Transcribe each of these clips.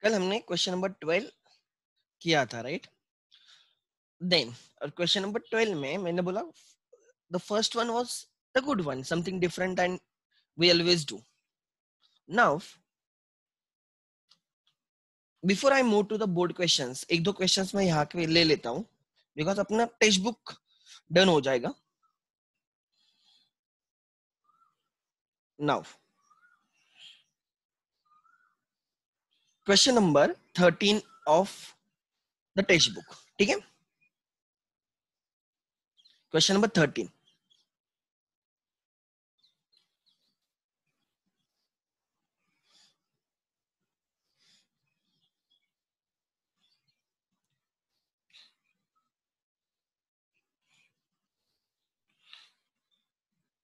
कल हमने question number 12 किया था, राइट? देन और क्वेश्चन नंबर 12 में मैंने बोला the first one was the good one, something different and we always do. Now before I move to the board questions, एक दो क्वेश्चंस मैं यहाँ के ले लेता हूँ बिकॉज अपना टेक्स्ट बुक डन हो जाएगा. Now question number 13 of the text book, ठीक है? Question number 13.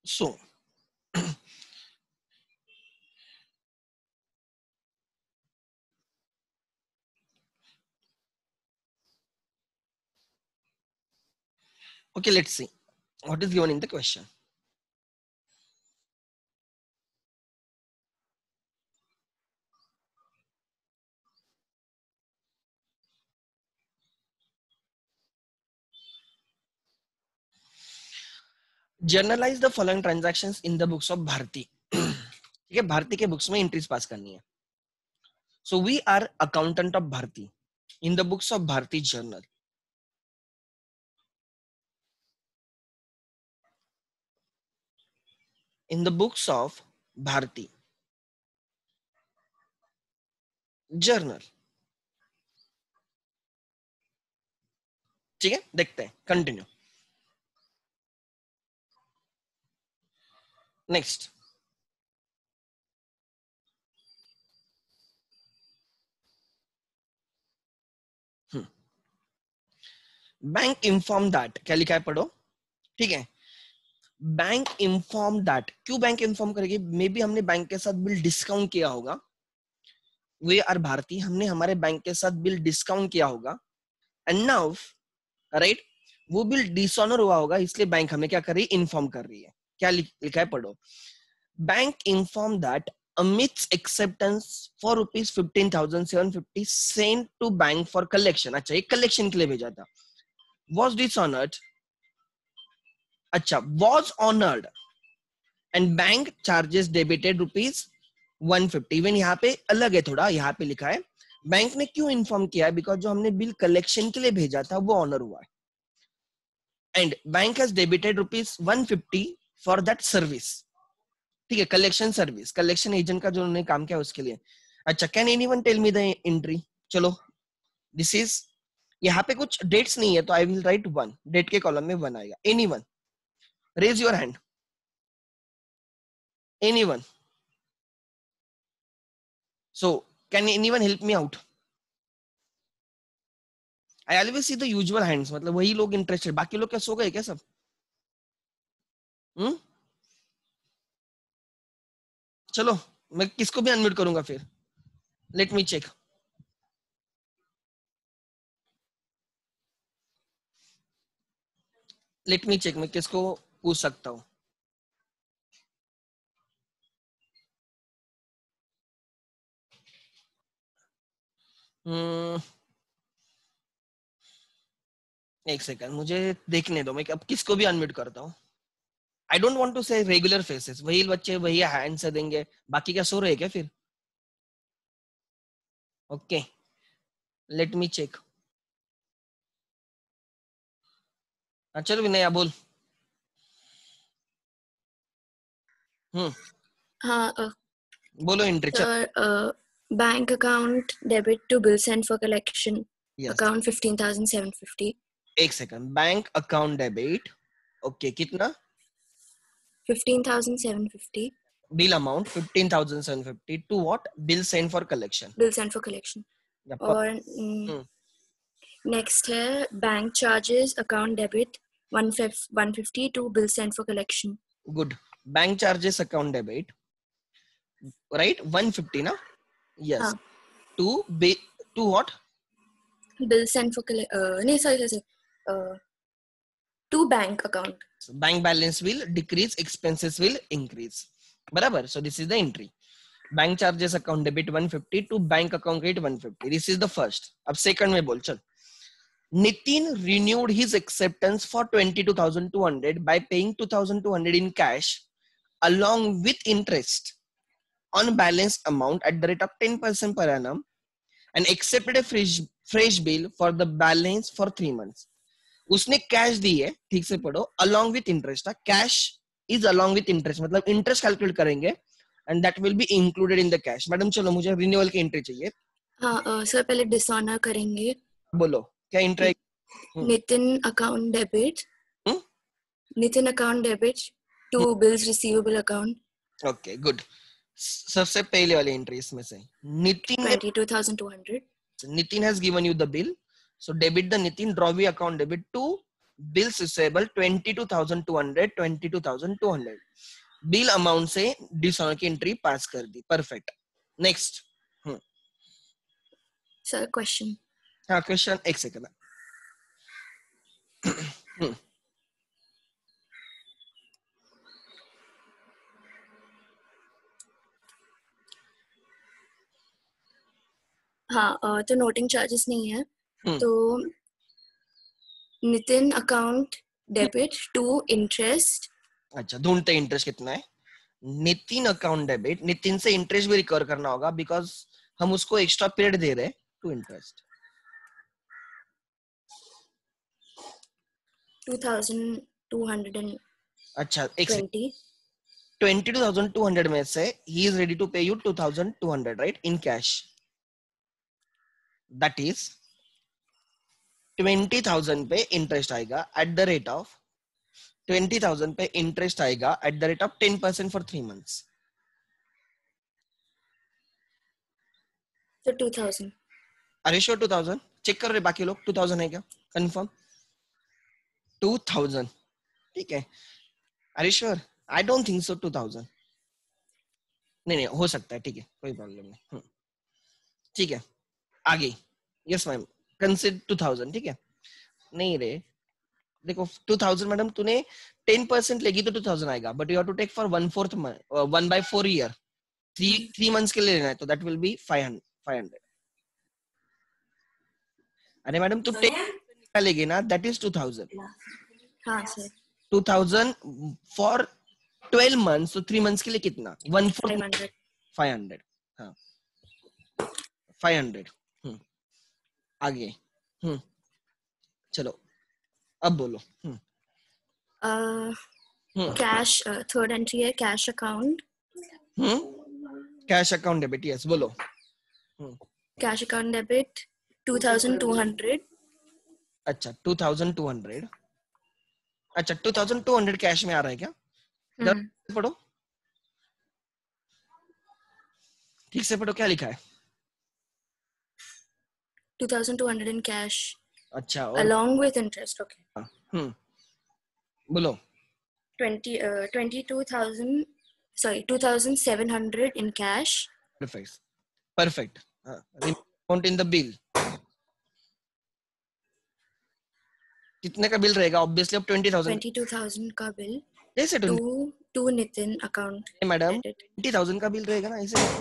So okay, let's see what is given in the question. Journalize the following transactions in the books of Bharti. ठीक है, भारती के books में entries pass करनी है. So we are accountant of Bharti in the books of Bharti journal. In the books of Bharti journal. ठीक है, देखते हैं, continue. Next. Bank inform that, क्या लिखा है पढ़ो. ठीक है, बैंक इन्फॉर्म दैट. क्यों बैंक इन्फॉर्म करेगी? मे बी हमने बैंक के साथ बिल डिस्काउंट किया होगा. वे आर भारती, हमने हमारे बैंक के साथ बिल डिस्काउंट किया होगा. एंड नाउ राइट, वो बिल डिसऑनर हुआ होगा, इसलिए बैंक हमें क्या कर रही है? इन्फॉर्म कर रही है. क्या लिखा है पढ़ो. Bank inform that Amit's acceptance for rupees 15,750 sent to bank for collection. अच्छा, ये कलेक्शन के लिए भेजा था. Was dishonoured. अच्छा, was honoured and bank charges debited rupees 150. Even यहाँ पे अलग है थोड़ा, यहाँ पे लिखा है बैंक ने क्यों इन्फॉर्म किया है? बिकॉज जो हमने बिल कलेक्शन के लिए भेजा था वो ऑनर हुआ है. And bank has debited rupees 150 for that service. ठीक है, कलेक्शन सर्विस, कलेक्शन एजेंट का जो उन्होंने काम किया उसके लिए. अच्छा, can anyone tell me the entry? चलो, दिस इज, यहाँ पे कुछ डेट्स नहीं है तो आई विल राइट 1. डेट के कॉलम में 1 आएगा. Anyone raise your hand. Anyone? So can anyone help me out? I always see the usual hands, मतलब वही लोग इंटरेस्टेड. बाकी लोग क्या सो गए क्या सब? चलो, मैं किसको भी अनम्यूट करूंगा फिर. Let me check. Let me check, मैं किसको पूछ सकता हूँ. एक सेकंड, मुझे देखने दो, मैं अब किसको भी अनम्यूट करता हूँ. आई डोंट वांट टू से रेगुलर फेसेस. वही बच्चे वही हैंड से देंगे, बाकी क्या सो रहे क्या फिर? Okay, let me check. चलो विनय बोल. हाँ बोलो entry. Sir, bank account debit to bill send for collection. Yes. Account 15,750. एक second, bank account debit. Okay, कितना? 15,750. Bill amount 15,750 to what? Bill send for collection. Bill send for collection. और next है bank charges account debit 150 to bill send for collection. Good. Bank charges account debit, right? 150 ना? Yes. To what? Bill send for नहीं sorry to bank account. Bank balance will decrease, expenses will increase. बराबर. So this is the entry. Bank charges account debit 150 to bank account credit 150. This is the first. अब second में बोल चल. Nitin renewed his acceptance for 22,200 by paying 2,200 in cash along with interest on balance amount at the rate of 10% per annum and accepted a fresh bill for the balance for 3 months. उसने cash दी है, ठीक से पढ़ो, along with interest. Cash is along with interest, मतलब interest calculate करेंगे and that will be included in the cash. Madam चलो मुझे renewal की एंट्री चाहिए. हाँ सर पहले डिसऑनर करेंगे. बोलो क्या entry. Nitin account debit. Nitin account debit to bills receivable account. Okay good. सबसे पहले वाली एंट्री इसमें से Nitin 22,200. Nitin has given you the bill, so debit the Nitin, draw the account debit to bills receivable 22,200 22,200. Bill amount से dishonour की entry pass कर दी. Perfect. Next. Sir question. हाँ क्वेश्चन एक सेकंड. हाँ तो नोटिंग चार्जेस नहीं है. तो Nitin account debit to interest. अच्छा ढूंढते इंटरेस्ट कितना है. नितिन अकाउंट डेबिट, नितिन से इंटरेस्ट भी रिकवर करना होगा बिकॉज हम उसको एक्स्ट्रा पीरियड दे रहे हैं टू इंटरेस्ट. 2,220. अच्छा 22,200 में से he is ready to pay you 2,200 right in cash. That is 20,000 पे इंटरेस्ट आएगा at the rate of 20,000 पे इंटरेस्ट आएगा at the rate of 10% for 3 months. तो 2,000. अरे श्योर 2,000. चेक कर रहे बाकी लोग 2,000 है क्या. कंफर्म 2,000. ठीक है. अरे sure. I don't think so 2,000. नहीं हो सकता है. ठीक है कोई प्रॉब्लम नहीं. ठीक है आगे. Yes ma'am consider 2,000. ठीक है. नहीं रे देखो 2,000 मैडम तूने 10% लेगी तो 2,000 आएगा but you have to take for 1/4 1/4 year 3 months के लिए लेना है तो दैट विल बी 500. अरे मैडम तू 10% निकालेगी ना दैट इज 2,000. हाँ सर. 2,000 फॉर 12 मंथ्स तो 3 मंथ्स के लिए कितना 500. 500. हाँ 500. आगे. चलो अब बोलो. कैश थर्ड एंट्री है cash account. Cash account debit. Yes बोलो. Cash account debit 2,200. अच्छा 2,200. अच्छा 2,200 कैश में आ रहा है क्या. पढ़ो ठीक से पढ़ो क्या लिखा है. 2,200 in cash. अच्छा along with interest. Okay. बोलो. 22,000 sorry 2,700 in cash. Perfect. Amount in the bill. कितने का बिल रहेगा. ऑब्वियसली अब 22,000 का बिल. कैसे टू नितिन अकाउंट. मैडम 20,000 का बिल रहेगा ना. ऐसे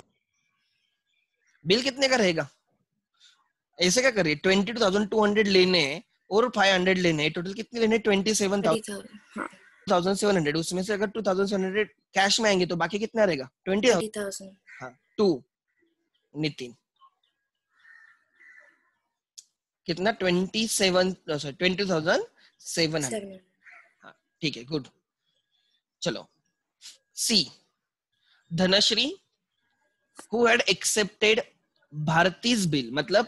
बिल कितने का रहेगा. ऐसे क्या करिए 22,200 लेने और 500 लेने टोटल कितने लेने 27,700. उसमें से अगर 2,700 कैश में आएंगे तो बाकी कितना रहेगा 20,000. हाँ 2 नितिन कितना 20,700. हाँ ठीक है गुड. चलो C Dhanashree who had accepted Bharati's bill मतलब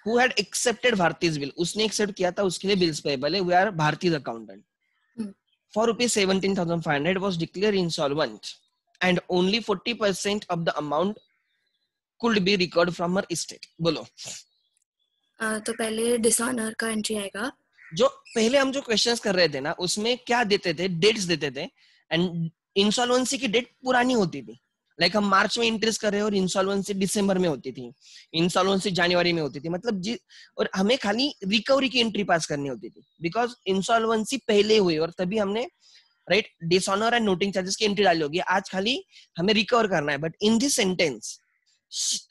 who had accepted Bharati's bill उसने एक्सेप्ट किया था उसके लिए बिल्स पेबल है. we are Bharati's accountant. for rupees 17,500 was declared insolvent and only 40% of the amount could be recovered from her estate. बोलो. तो पहले डिसऑनर का एंट्री आएगा. जो पहले हम जो क्वेश्चंस कर रहे थे ना उसमें क्या देते थे डेट्स देते थे एंड इंसॉल्वेंसी की डेट पुरानी होती थी. लाइक हम मार्च में इंटरेस्ट कर रहे हैं और इंसॉल्वेंसी दिसंबर में होती थी. इंसॉल्वेंसी जनवरी में होती थी. मतलब और हमें खाली रिकवरी की एंट्री पास करनी होती थी बिकॉज इंसॉल्वेंसी पहले हुई और तभी हमने right, dishonour and noting charges की एंट्री डाली होगी, आज खाली हमें रिकवर करना है, but in this sentence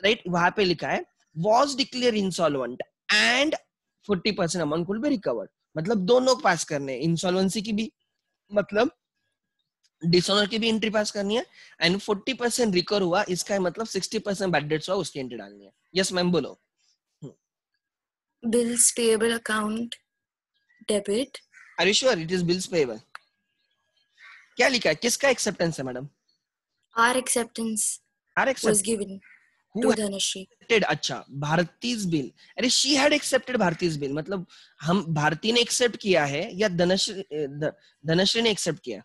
right वहां पे लिखा है was declared insolvent and 40% amount could be recovered, मतलब दोनों पास करने हैं, इंसॉल्वेंसी की भी मतलब डिसऑनर की भी एंट्री पास करनी है एंड 40% रिकवर हुआ, इसका है मतलब 60% बैड डेट्स हुआ, उसकी एंट्री डालनी है। यस मैम बोलो। Bills payable account debit. Are you sure it is bills payable? क्या लिखा है, किसका एक्सेप्टेंस है madam? Our acceptance are was accept given who to Dhanashree. Accepted, अच्छा भारतीज बिल, अरे she had accepted Bharti's bill, मतलब हम भारती ने एक्सेप्ट किया है या धनश्री ने एक्सेप्ट किया?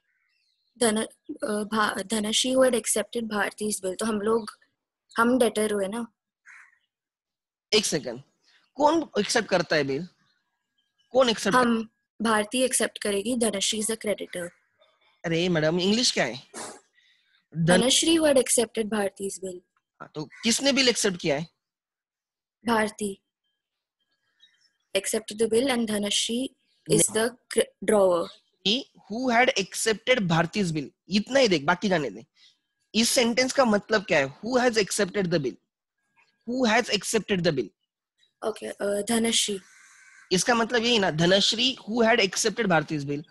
Dhanashree who had accepted Bharti's bill. तो हम debtor हुए ना? एक सेकंड, कौन एक्सेप्ट करता है बिल? कौन एक्सेप्ट? हम, भारती एक्सेप्ट करेगी, धनश्री इज द क्रेडिटर. अरे मैडम इंग्लिश क्या है? Dhanashree who had accepted Bharti's bill. तो किसने बिल एक्सेप्ट किया है? Bharti accepted the bill and Dhanashree is the drawer. Who had accepted Bharti's bill, इतना ही देख, बाकी जाने दे। इस सेंटेंस का मतलब क्या है? Who has accepted the bill? Who has accepted the bill? Okay, Dhanashree. इसका मतलब यही ना, Dhanashree who had accepted Bharti's bill.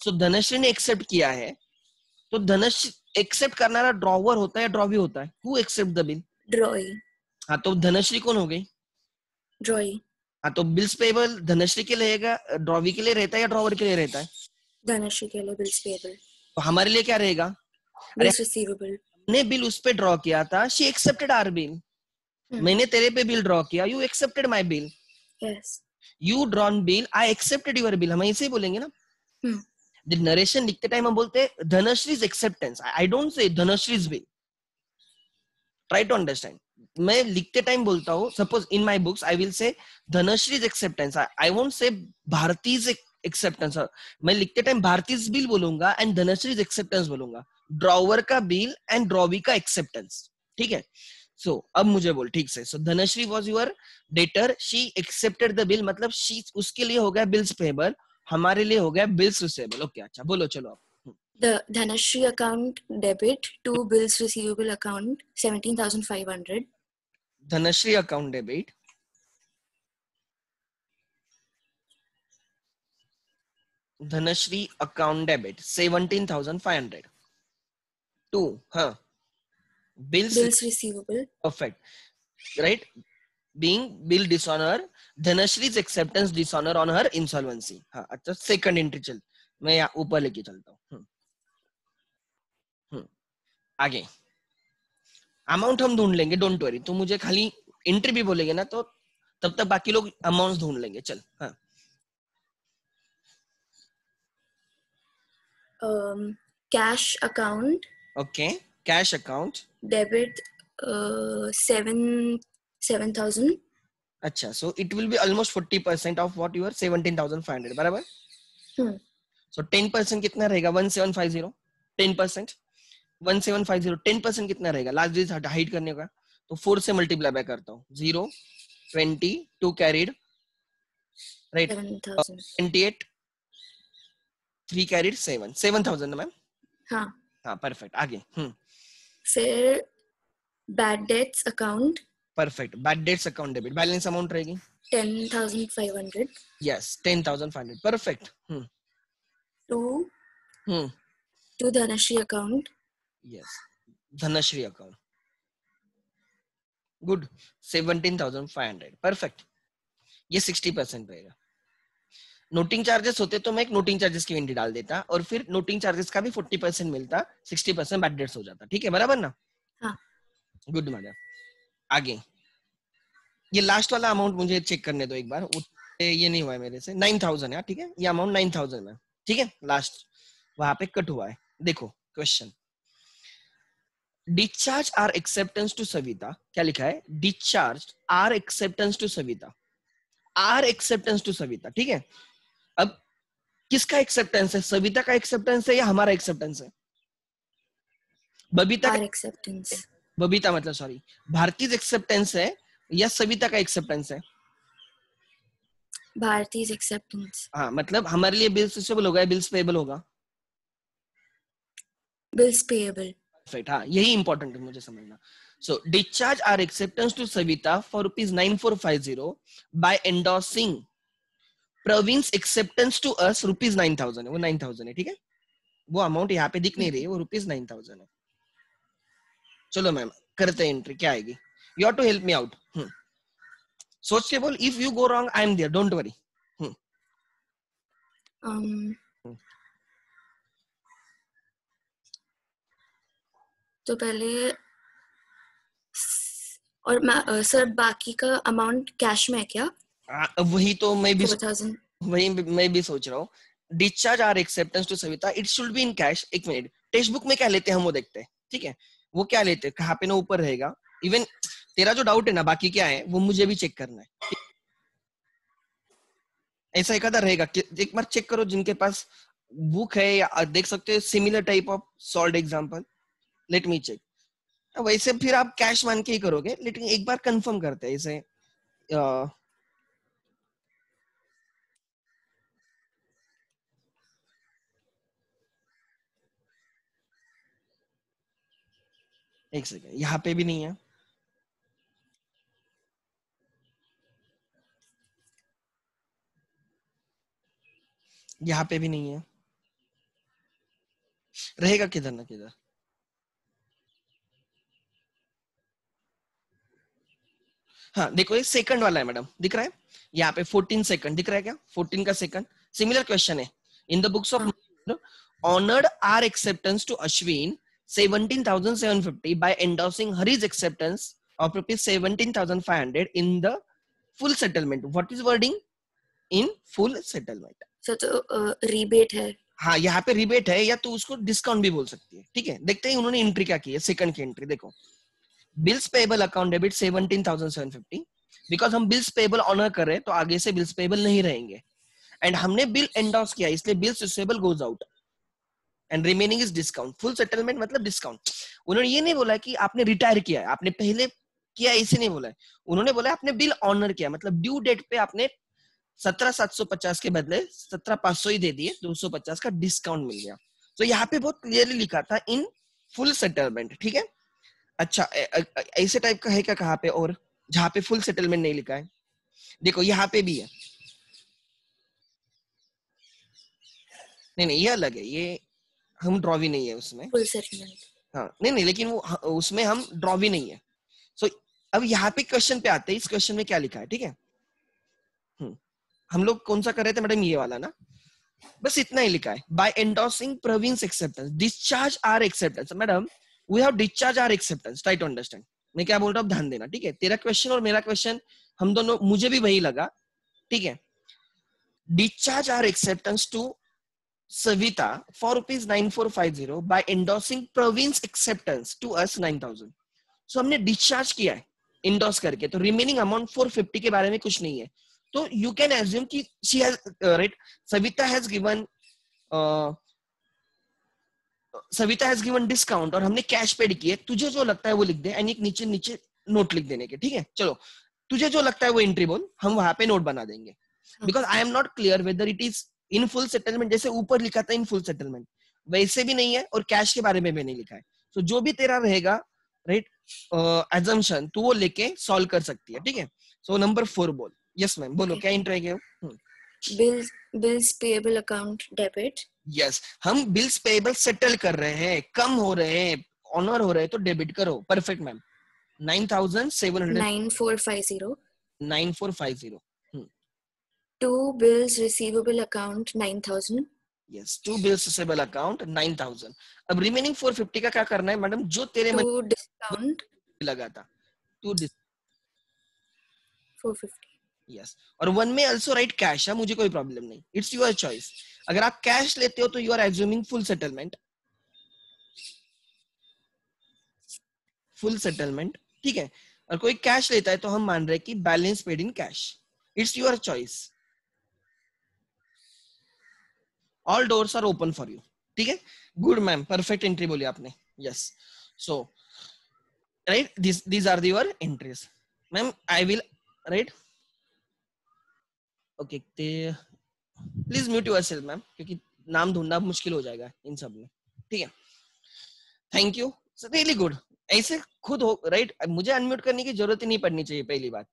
So Dhanashree ने एक्सेप्ट किया है, तो धनश्री एक्सेप्ट करना ड्रॉवर होता है या ड्रॉवी होता है? Who accept the bill? Drawee. हाँ तो धनश्री कौन हो गई? Drawee. हाँ तो बिल्स पेबल धनश्री के लिए रहेगा, ड्रॉवी के लिए रहता है या ड्रॉवर के लिए रहता है? Dhanashree के लिए bills payable. तो हमारे लिए क्या रहेगा? Bills receivable. ने बिल उस पे ड्रॉ किया था, शी एक्सेप्टेड आवर बिल। मैंने तेरे पे बिल ड्रॉ किया, you accepted my bill. Yes. You drawn bill, I accepted your bill, हम ऐसे ही बोलेंगे ना। नरेशन लिखते टाइम हम बोलते हैं धनश्रीज acceptance, I don't say Dhanashree's bill. Try to understand, मैं लिखते टाइम बोलता हूँ, suppose in my books I will say Dhanashree's acceptance, I won't say भारतीज acceptance. मैं लिखते टाइम भारतीज बिल बोलूंगा एंड धनश्रीज एक्सेप्टेंस बोलूंगा, ड्रॉवर का बिल एंड ड्रॉवी का एक्सेप्टेंस, ठीक है। सो अब मुझे बोल ठीक से, so Dhanashree was your debtor, she accepted the bill, मतलब शी उसके लिए हो गया बिल्स पेएबल, हमारे लिए हो गया बिल्स रिसीवेबल। ओके अच्छा बोलो चलो आप। The Dhanashree account debit to bills receivable account 17,500. Dhanashree account debit, Dhanashree account debit 17,500 to हाँ bills receivable. Perfect, right, being bill dishonor, Dhanashree's acceptance dishonor on her insolvency। हाँ अच्छा सेकंड एंट्री चल, मैं यहाँ ऊपर लेके चलता हूँ। आगे अमाउंट हम ढूंढ लेंगे, डोंट वरी, तो मुझे खाली एंट्री भी बोलेंगे ना तो तब तक बाकी लोग अमाउंट ढूंढ लेंगे। चल हाँ Cash account okay, cash account debit 7,000. अच्छा, so it will be almost 40% of what your 17,500 बराबर। सो 10% कितना रहेगा? 1750, 10% 1750, 10% कितना रहेगा? लास्ट डिजिट हाइड करने का, तो 4 से मल्टीप्लाई बाय करता हूँ, 0 20 2 कैरिड, राइट 28 3 कैरिड 7 7,000 ना मैम? हाँ हाँ परफेक्ट। आगे फिर bad debts account perfect, bad debts account debit, balance amount रहेगी 10,500. Yes 10,500 perfect. To Dhanashree account yes Dhanashree account, good 17,500 perfect, ये 60% रहेगा। नोटिंग चार्जेस होते तो मैं एक नोटिंग चार्जेस की एंट्री डाल देता और फिर नोटिंग चार्जेस का भी 40% मिलता, 60% बैड डेट्स हो जाता, ठीक है बराबर ना? हाँ गुड मैडम। आगे ये लास्ट वाला अमाउंट मुझे चेक करने दो एक बार, ये नहीं हुआ है मेरे से, 9,000 है, ठीक है, ये अमाउंट 9,000 है, ठीक है, लास्ट वहां पे कट हुआ है। देखो question, discharge our acceptance to Savita, क्या लिखा है? Discharge our acceptance to Savita, our acceptance to Savita, ठीक है। अब किसका एक्सेप्टेंस है? सविता का एक्सेप्टेंस है या हमारा एक्सेप्टेंस है? बबीता का acceptance. बबीता मतलब सॉरी, भारतीय एक्सेप्टेंस है या सविता का एक्सेप्टेंस है? Bharti's acceptance. हाँ मतलब हमारे लिए बिल्स रिसीवेबल होगा, बिल्स पेएबल होगा? Bills payable. Perfect. हाँ, यही इंपॉर्टेंट है मुझे समझना. So discharge our acceptance to Savita for rupees 9450 by endorsing Praveen's acceptance to us rupees 9000 है. वो 9000 है, ठीक है. वो अमाउंट यहाँ पे दिख नहीं रही है, वो रुपीज 9000 है. चलो मैम करते हैं एंट्री. क्या आएगी? You have to help me out. सोच के बोल. If you go wrong I am there, don't worry. तो पहले और सर बाकी का अमाउंट कैश में है क्या? वही तो मैं भी 4000. वही मैं भी सोच रहा हूँ. Discharge our acceptance to Savita, it should be in cash. एक मिनट, टेक्स्ट बुक में क्या लेते हैं हम वो देखते हैं, ठीक है. वो क्या लेते हैं, कहाँ पे ना ऊपर रहेगा. इवन तेरा जो डाउट है ना बाकी क्या है वो मुझे भी चेक करना है. ऐसा एक आधा रहेगा, एक बार चेक करो जिनके पास बुक है या देख सकते हो similar type of solve example. Let me check. वैसे फिर आप कैश मान के ही करोगे, लेकिन एक बार कंफर्म करते हैं इसे. एक सेकंड, यहाँ पे भी नहीं है. यहाँ पे भी नहीं है. रहेगा किधर ना किधर. हाँ देखो ये सेकंड वाला है मैडम, दिख रहा है यहाँ पे 14 सेकंड दिख रहा है क्या? 14 का सेकंड. सिमिलर क्वेश्चन है. In the books of honoured our acceptance to Ashwin 17,750 by endorsing Hari's acceptance of rupees 17,500 in the full settlement. What is wording in full settlement? Sir तो रीबेट है. हाँ यहाँ पे रिबेट है, या तो उसको डिस्काउंट भी बोल सकती है, ठीक है. देखते हैं उन्होंने एंट्री क्या की है. सेकंड की एंट्री देखो. Bills payable account debit 17,750. Because हम बिल्स पेबल ऑनर कर रहे हैं तो आगे से बिल्स पेबल नहीं रहेंगे. एंड हमने बिल एंडोर्स किया इसलिए bills receivable goes out and remaining is discount. Full settlement मतलब डिस्काउंट. उन्होंने ये नहीं बोला कि आपने रिटायर किया है, आपने पहले किया, इसे नहीं बोला है. उन्होंने बोला आपने बिल ऑनर किया, मतलब ड्यू डेट पे आपने 17,750 के बदले 17,500 ही दे दिए, 250 का डिस्काउंट मिल गया. तो यहाँ पे बहुत क्लियरली लिखा था इन फुल सेटलमेंट, ठीक है. अच्छा ऐसे टाइप का है क्या कहाँ पे और जहाँ पे फुल सेटलमेंट नहीं लिखा है? देखो यहाँ पे भी है. नहीं ये अलग है, ये हम ड्रॉ भी नहीं है उसमें. Full settlement. हाँ नहीं लेकिन वो उसमें हम ड्रॉ भी नहीं है. सो अब यहाँ पे क्वेश्चन पे आते हैं. इस क्वेश्चन में क्या लिखा है, ठीक है. हम लोग कौन सा कर रहे थे मैडम, ये वाला ना. बस इतना ही लिखा है. By endorsing Praveen's acceptance discharge our acceptance. Madam we have discharge our acceptance. Try to understand मैं क्या बोल रहा हूँ, ध्यान देना, ठीक है. तेरा क्वेश्चन और मेरा क्वेश्चन हम दोनों, मुझे भी वही लगा, ठीक है. Discharge our acceptance to Savita for rupees 9450 by endorsing Praveen's acceptance to us 9,000. So हमने डिस्चार्ज किया है इंडोर्स करके, तो रिमेनिंग अमाउंट 450 के बारे में कुछ नहीं है. तो यू कैन एज्यूम कि she has right, Savita has given discount और हमने कैश पेड किए. तुझे जो लगता है वो लिख दे एंड एक नीचे नीचे नोट लिख देने के, ठीक है. चलो तुझे जो लगता है वो एंट्री बोल, हम वहां पे नोट बना देंगे. Because I am not clear whether it is in full settlement, जैसे ऊपर लिखा था इन फुल सेटलमेंट वैसे भी नहीं है और कैश के बारे में भी नहीं लिखा है. तो जो भी तेरा रहेगा राइट एजम्पशन तू वो लेके सॉल्व कर सकती है, ठीक है. सो नंबर 4 बोल. यस मैम बोलो क्या एंट्री है. Bills payable account debit. Yes हम बिल्स पेएबल सेटल कर रहे हैं, कम हो रहे हैं, ऑनर हो रहे हैं तो डेबिट करो. Perfect ma'am. 9450. 9450. To bills receivable account 9000. Yes, to bills receivable account 9,000. अब रिमेनिंग 450 का क्या करना है मैडम, जो तेरे मन टू डिस्काउंट लगा था. टू 450. यस और वन में आल्सो राइट कैश है, मुझे कोई प्रॉब्लम नहीं. It's your choice. अगर आप कैश लेते हो तो you are assuming full settlement, ठीक है. और कोई कैश लेता है तो हम मान रहे हैं कि balance paid in cash. It's your choice. All doors are open for you, ठीक है. गुड मैम, परफेक्ट एंट्री बोली आपने. Yes so right these are your entries. Ma'am I will write okay. Please mute yourself ma'am, क्योंकि नाम ढूंढना मुश्किल हो जाएगा इन सब में, ठीक है. Thank you, really good. ऐसे खुद हो, राइट, मुझे अनम्यूट करने की जरूरत ही नहीं पड़नी चाहिए। पहली बात,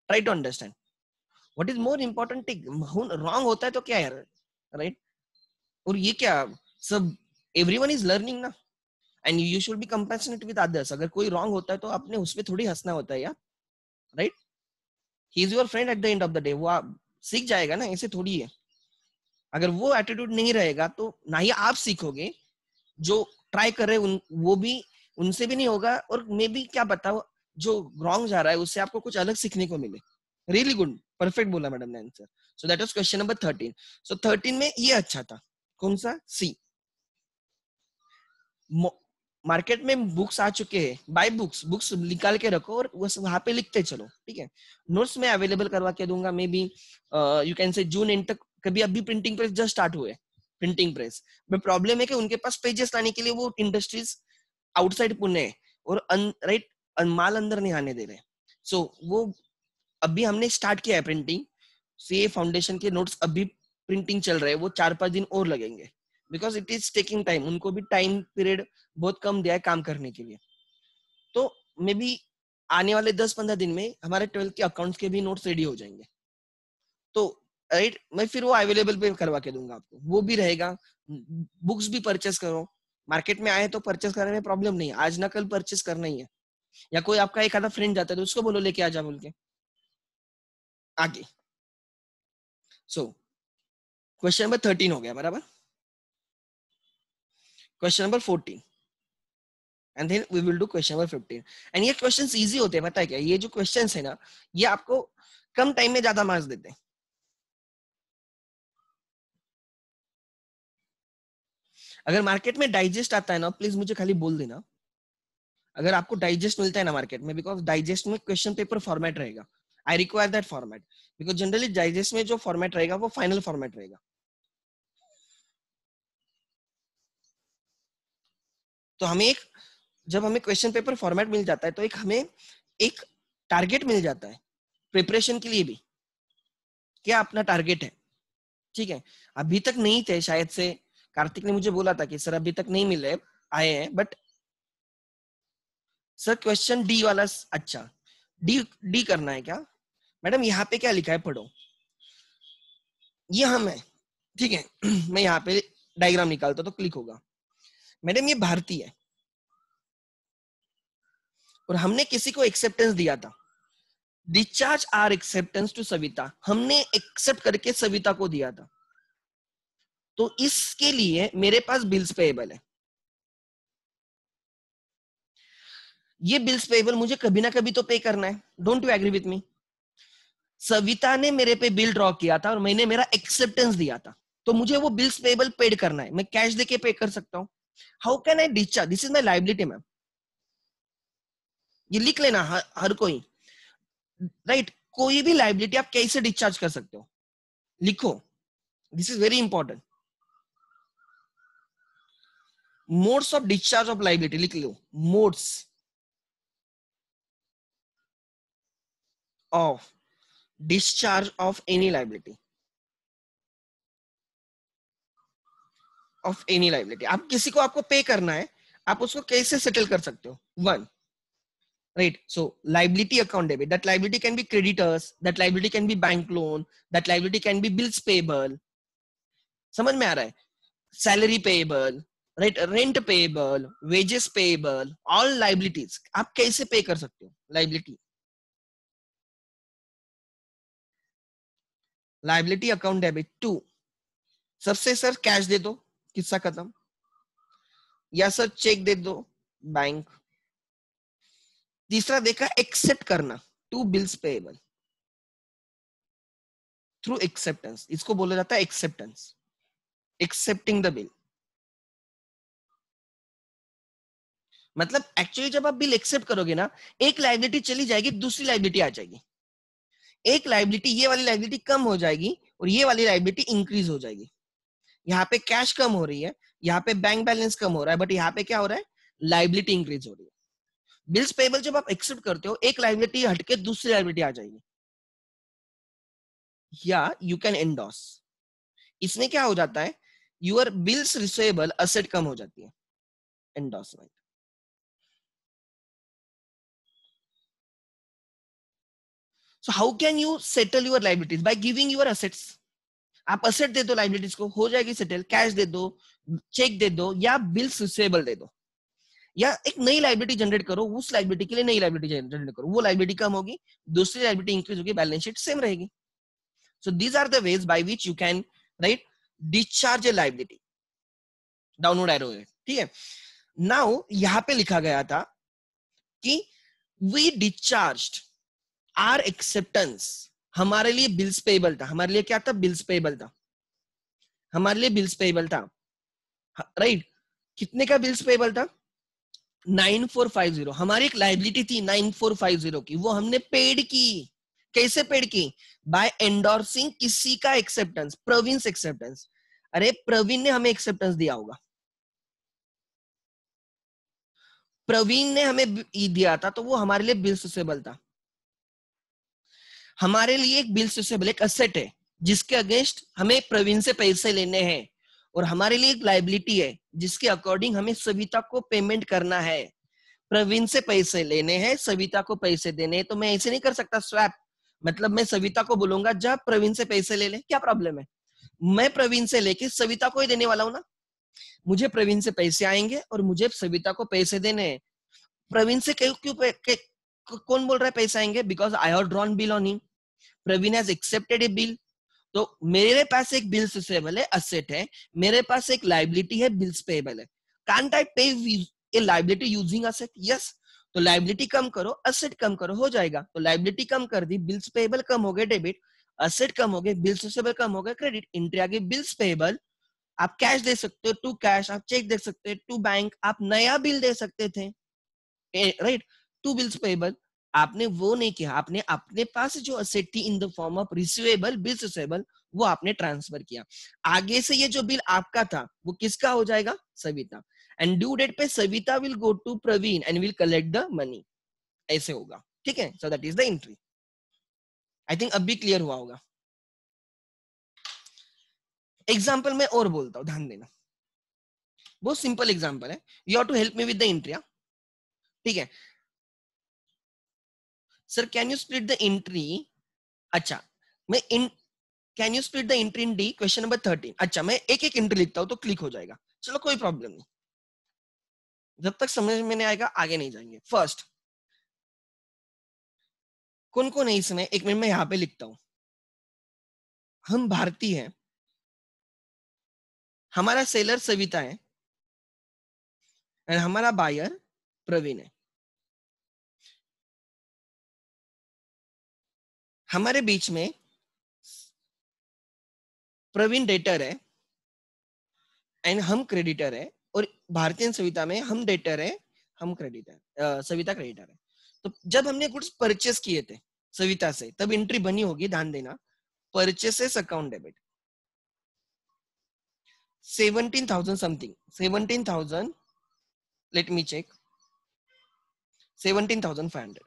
try to understand what is more important. Wrong होता है तो क्या यार, राइट। और ये क्या, सब एवरीवन इज लर्निंग ना, and you should be compassionate with others. अगर कोई रॉन्ग होता है तो आपने उसपे थोड़ी हंसना होता है यार, right. He is your friend at the end of the day, वो आप सीख जाएगा ना, ऐसे थोड़ी है। अगर वो एटीट्यूड नहीं रहेगा तो ना ही आप सीखोगे, जो ट्राई कर रहे उन वो भी, उनसे भी नहीं होगा, और मे बी क्या बताओ, जो रॉन्ग जा रहा है उससे आपको कुछ अलग सीखने को मिले। रियली गुड, परफेक्ट बोला मैडम ने answer. So that was question number 13। सो 13 में ये अच्छा था, कौन सा, सी। मार्केट में बुक्स आ चुके हैं, बाय बुक्स, बुक्स निकाल के रखो और वहां पे लिखते चलो, ठीक है। नोट्स में अवेलेबल करवा के दूंगा, may be you can say June and तक। कभी अभी प्रिंटिंग प्रेस जस्ट स्टार्ट हुए, प्रिंटिंग प्रेस, बट प्रॉब्लम है कि उनके पास पेजेस लाने के लिए वो इंडस्ट्रीज आउटसाइड पुणे है, और राइट माल अंदर नहीं आने दे रहे। सो वो अभी हमने स्टार्ट किया है प्रिंटिंग, सी फाउंडेशन के नोट्स अभी प्रिंटिंग चल रहे हैं, वो 4-5 दिन और लगेंगे, because it is taking time. उनको भी टाइम पीरियड बहुत कम दिया है काम करने के लिए। तो मे बी आने वाले 10-15 दिन में हमारे 12th के अकाउंट्स के भी नोट्स रेडी हो जाएंगे। तो राइट, मैं फिर वो अवेलेबल पे करवा के दूंगा आपको, वो भी रहेगा। बुक्स भी परचेस करो, मार्केट में आए तो परचेस करने में प्रॉब्लम नहीं है, आज ना कल परचेस करना ही है। या कोई आपका एक आधा फ्रेंड जाता है तो उसको बोलो लेके आ जा बोल के। आगे, सो क्वेश्चन नंबर 13 हो गया बराबर। Question number 14 and then we will do question number 15। And ये क्वेश्चंस इजी होते हैं, पता है क्या, ये जो क्वेश्चंस है ना, ये आपको कम टाइम में ज्यादा मार्क्स देते हैं। अगर मार्केट में डाइजेस्ट आता है ना, प्लीज मुझे खाली बोल देना। अगर आपको डाइजेस्ट मिलता है ना मार्केट में, बिकॉज डाइजेस्ट में क्वेश्चन पेपर फॉर्मेट रहेगा, I require that format, because generally digest में जो फॉर्मेट रहेगा वो फाइनल फॉर्मेट रहेगा। तो हमें एक, जब हमें क्वेश्चन पेपर फॉर्मेट मिल जाता है तो एक हमें एक टारगेट मिल जाता है प्रिपरेशन के लिए भी, क्या अपना टारगेट है, ठीक है। अभी तक नहीं थे शायद से, कार्तिक ने मुझे बोला था कि सर अभी तक नहीं मिले, आए हैं, बट सर क्वेश्चन डी वाला अच्छा, डी डी करना है क्या मैडम, यहाँ पे क्या लिखा है पढ़ो, ये हम है, ठीक है। मैं यहाँ पे डायग्राम निकालता तो क्लिक होगा। मैडम ये भारतीय है और हमने किसी को एक्सेप्टेंस दिया था, discharge our acceptance to Savita, हमने एक्सेप्ट करके सविता को दिया था, तो इसके लिए मेरे पास बिल्स पेएबल है। ये बिल्स पेएबल मुझे कभी ना कभी तो पे करना है, don't you agree with me. Savita ने मेरे पे बिल ड्रॉ किया था और मैंने मेरा एक्सेप्टेंस दिया था, तो मुझे वो बिल्स पेएबल पेड करना है, मैं कैश देके पे कर सकता हूँ। How can I discharge, this is my liability ma'am, ये लिख लेना हर कोई, राइट। कोई भी लाइबिलिटी आप कैसे डिस्चार्ज कर सकते हो, लिखो, this is very important. Modes of discharge of liability लिख लो, modes of discharge of any liability, of any liability. आप किसी को आपको पे करना है, आप उसको कैसे सेटल कर सकते हो, one, right, so liability account debit, that liability can be creditors, that liability can be bank loan, that liability can be bills payable, समझ में आ रहा है, salary payable, right, rent payable, wages payable, all liabilities आप कैसे pay कर सकते हो, liability, liability account debit to, सबसे सर कैश दे दो, किस्सा खत्म, या सर चेक दे दो, बैंक। तीसरा देखा एक्सेप्ट करना, to bills payable through acceptance, इसको बोला जाता है एक्सेप्टेंस, एक्सेप्टिंग द बिल। मतलब एक्चुअली जब आप बिल एक्सेप्ट करोगे ना, एक लाइबिलिटी चली जाएगी, दूसरी लाइबिलिटी आ जाएगी, एक लाइबिलिटी, ये वाली लाइबिलिटी कम हो जाएगी और ये वाली लाइबिलिटी इंक्रीज हो जाएगी। यहाँ पे कैश कम हो रही है, यहाँ पे बैंक बैलेंस कम हो रहा है, बट यहाँ पे क्या हो रहा है, लाइबिलिटी इंक्रीज हो रही है। बिल्स पेबल जब आप एक्सेप्ट करते हो, एक लाइबिलिटी हटके दूसरी लाइबिलिटी आ जाएगी, या यू कैन एंडोस। इसमें क्या हो जाता है, यूर बिल्स रिसीवेबल असेट कम हो जाती है, endorsement. So how can you settle your liabilities? By giving your assets. आप असेट दे दो लाइबिलिटीज को, हो जाएगी सेटल। कैश दे दो, चेक दे दो, या बिल्स रिसीवेबल दे दो, या एक नई लाइबिलिटी जनरेट करो, उस लाइबिलिटी के लिए नई लाइबिलिटी जनरेट करो। वो लाइबिलिटी कम होगी, दूसरी लाइबिलिटी इंक्रीज होगी, बैलेंस शीट सेम रहेगी। So these are the ways by which you can write discharge a liability. Downward arrow है, ठीक है। नाउ यहां पे लिखा गया था कि वी डिस्चार्ज्ड आर एक्सेप्टेंस। हमारे लिए बिल्स पेबल था। हमारे लिए क्या था? बिल्स पेबल था। हमारे लिए बिल्स पेबल था, राइट। कितने का बिल्स पेबल था? 9450। हमारी एक लाइबिलिटी थी 9450 की, वो हमने पेड की। कैसे पेड की? बाय एंडोर्सिंग किसी का एक्सेप्टेंस, प्रवीण एक्सेप्टेंस। अरे प्रवीण ने हमें एक्सेप्टेंस दिया होगा, प्रवीण ने हमें दिया था, तो वो हमारे लिए बिल सुसेबल था। हमारे लिए एक बिल सुसेबल एक असेट है जिसके अगेंस्ट हमें प्रवीण से पैसे लेने हैं, और हमारे लिए एक लाइबिलिटी है जिसके अकॉर्डिंग हमें सविता को पेमेंट करना है। प्रवीण से पैसे लेने हैं, सविता को पैसे देने हैं, तो मैं ऐसे नहीं कर सकता स्वैप। मतलब मैं सविता को बोलूंगा जब प्रवीण से पैसे ले ले, क्या प्रॉब्लम है? मैं प्रवीण से लेके सविता को ही देने वाला हूं ना। मुझे प्रवीण से पैसे आएंगे और मुझे सविता को पैसे देने हैं। प्रवीण से कौन बोल रहा है पैसे आएंगे? Because I have drawn bill on him, Praveen has accepted a bill. तो मेरे पास एक बिल्स रिसीवेबल है, असेट है। मेरे पास एक लाइबिलिटी है, बिल्स पेएबल है। कांट आई पे a liability using asset? Yes. तो लाइबिलिटी कम करो, असेट कम करो, हो जाएगा। तो लाइबिलिटी कम कर दी, बिल्स पेएबल कम हो गए, डेबिट। असेट कम हो गए, बिल्स रिसीवेबल कम हो गए, क्रेडिट। एंट्री आ गई बिल्स पेएबल। आप कैश दे सकते हो टू कैश, आप चेक दे सकते हो टू बैंक, आप नया बिल दे सकते थे, राइट, टू बिल्स पेएबल। आपने वो नहीं किया, आपने अपने पास जो असेट थी in the form of receivable, bills receivable, वो आपने ट्रांसफर किया। आगे से ये जो बिल आपका था वो किसका हो जाएगा? सविता। एंड ड्यू डेट पे Savita will go to Praveen and will collect the money. ऐसे होगा, ठीक है। So that is the entry. I think अब भी क्लियर हुआ होगा। एग्जाम्पल में और बोलता हूं, ध्यान देना, बहुत सिंपल एग्जाम्पल है। You have to help me with the entry, ठीक है। Sir can you split the entry? अच्छा, मैं इन can you split the entry in D? Question number 13। अच्छा, मैं एक एक एंट्री लिखता हूं तो क्लिक हो जाएगा। चलो कोई प्रॉब्लम नहीं, जब तक समझ में नहीं आएगा आगे नहीं जाएंगे। फर्स्ट, कौन कौन है इसमें? एक मिनट में यहां पे लिखता हूं। हम भारतीय हैं, हमारा सेलर सविता है, एंड हमारा बायर प्रवीण है। हमारे बीच में प्रवीण डेटर है एंड हम क्रेडिटर है, और भारतीय सविता में हम डेटर है, हम क्रेडिटर, सविता क्रेडिटर है। तो जब हमने गुड्स परचेस किए थे सविता से, तब एंट्री बनी होगी, ध्यान देना, purchases account debit 17,000 something, 17,000, let me check, 17,500।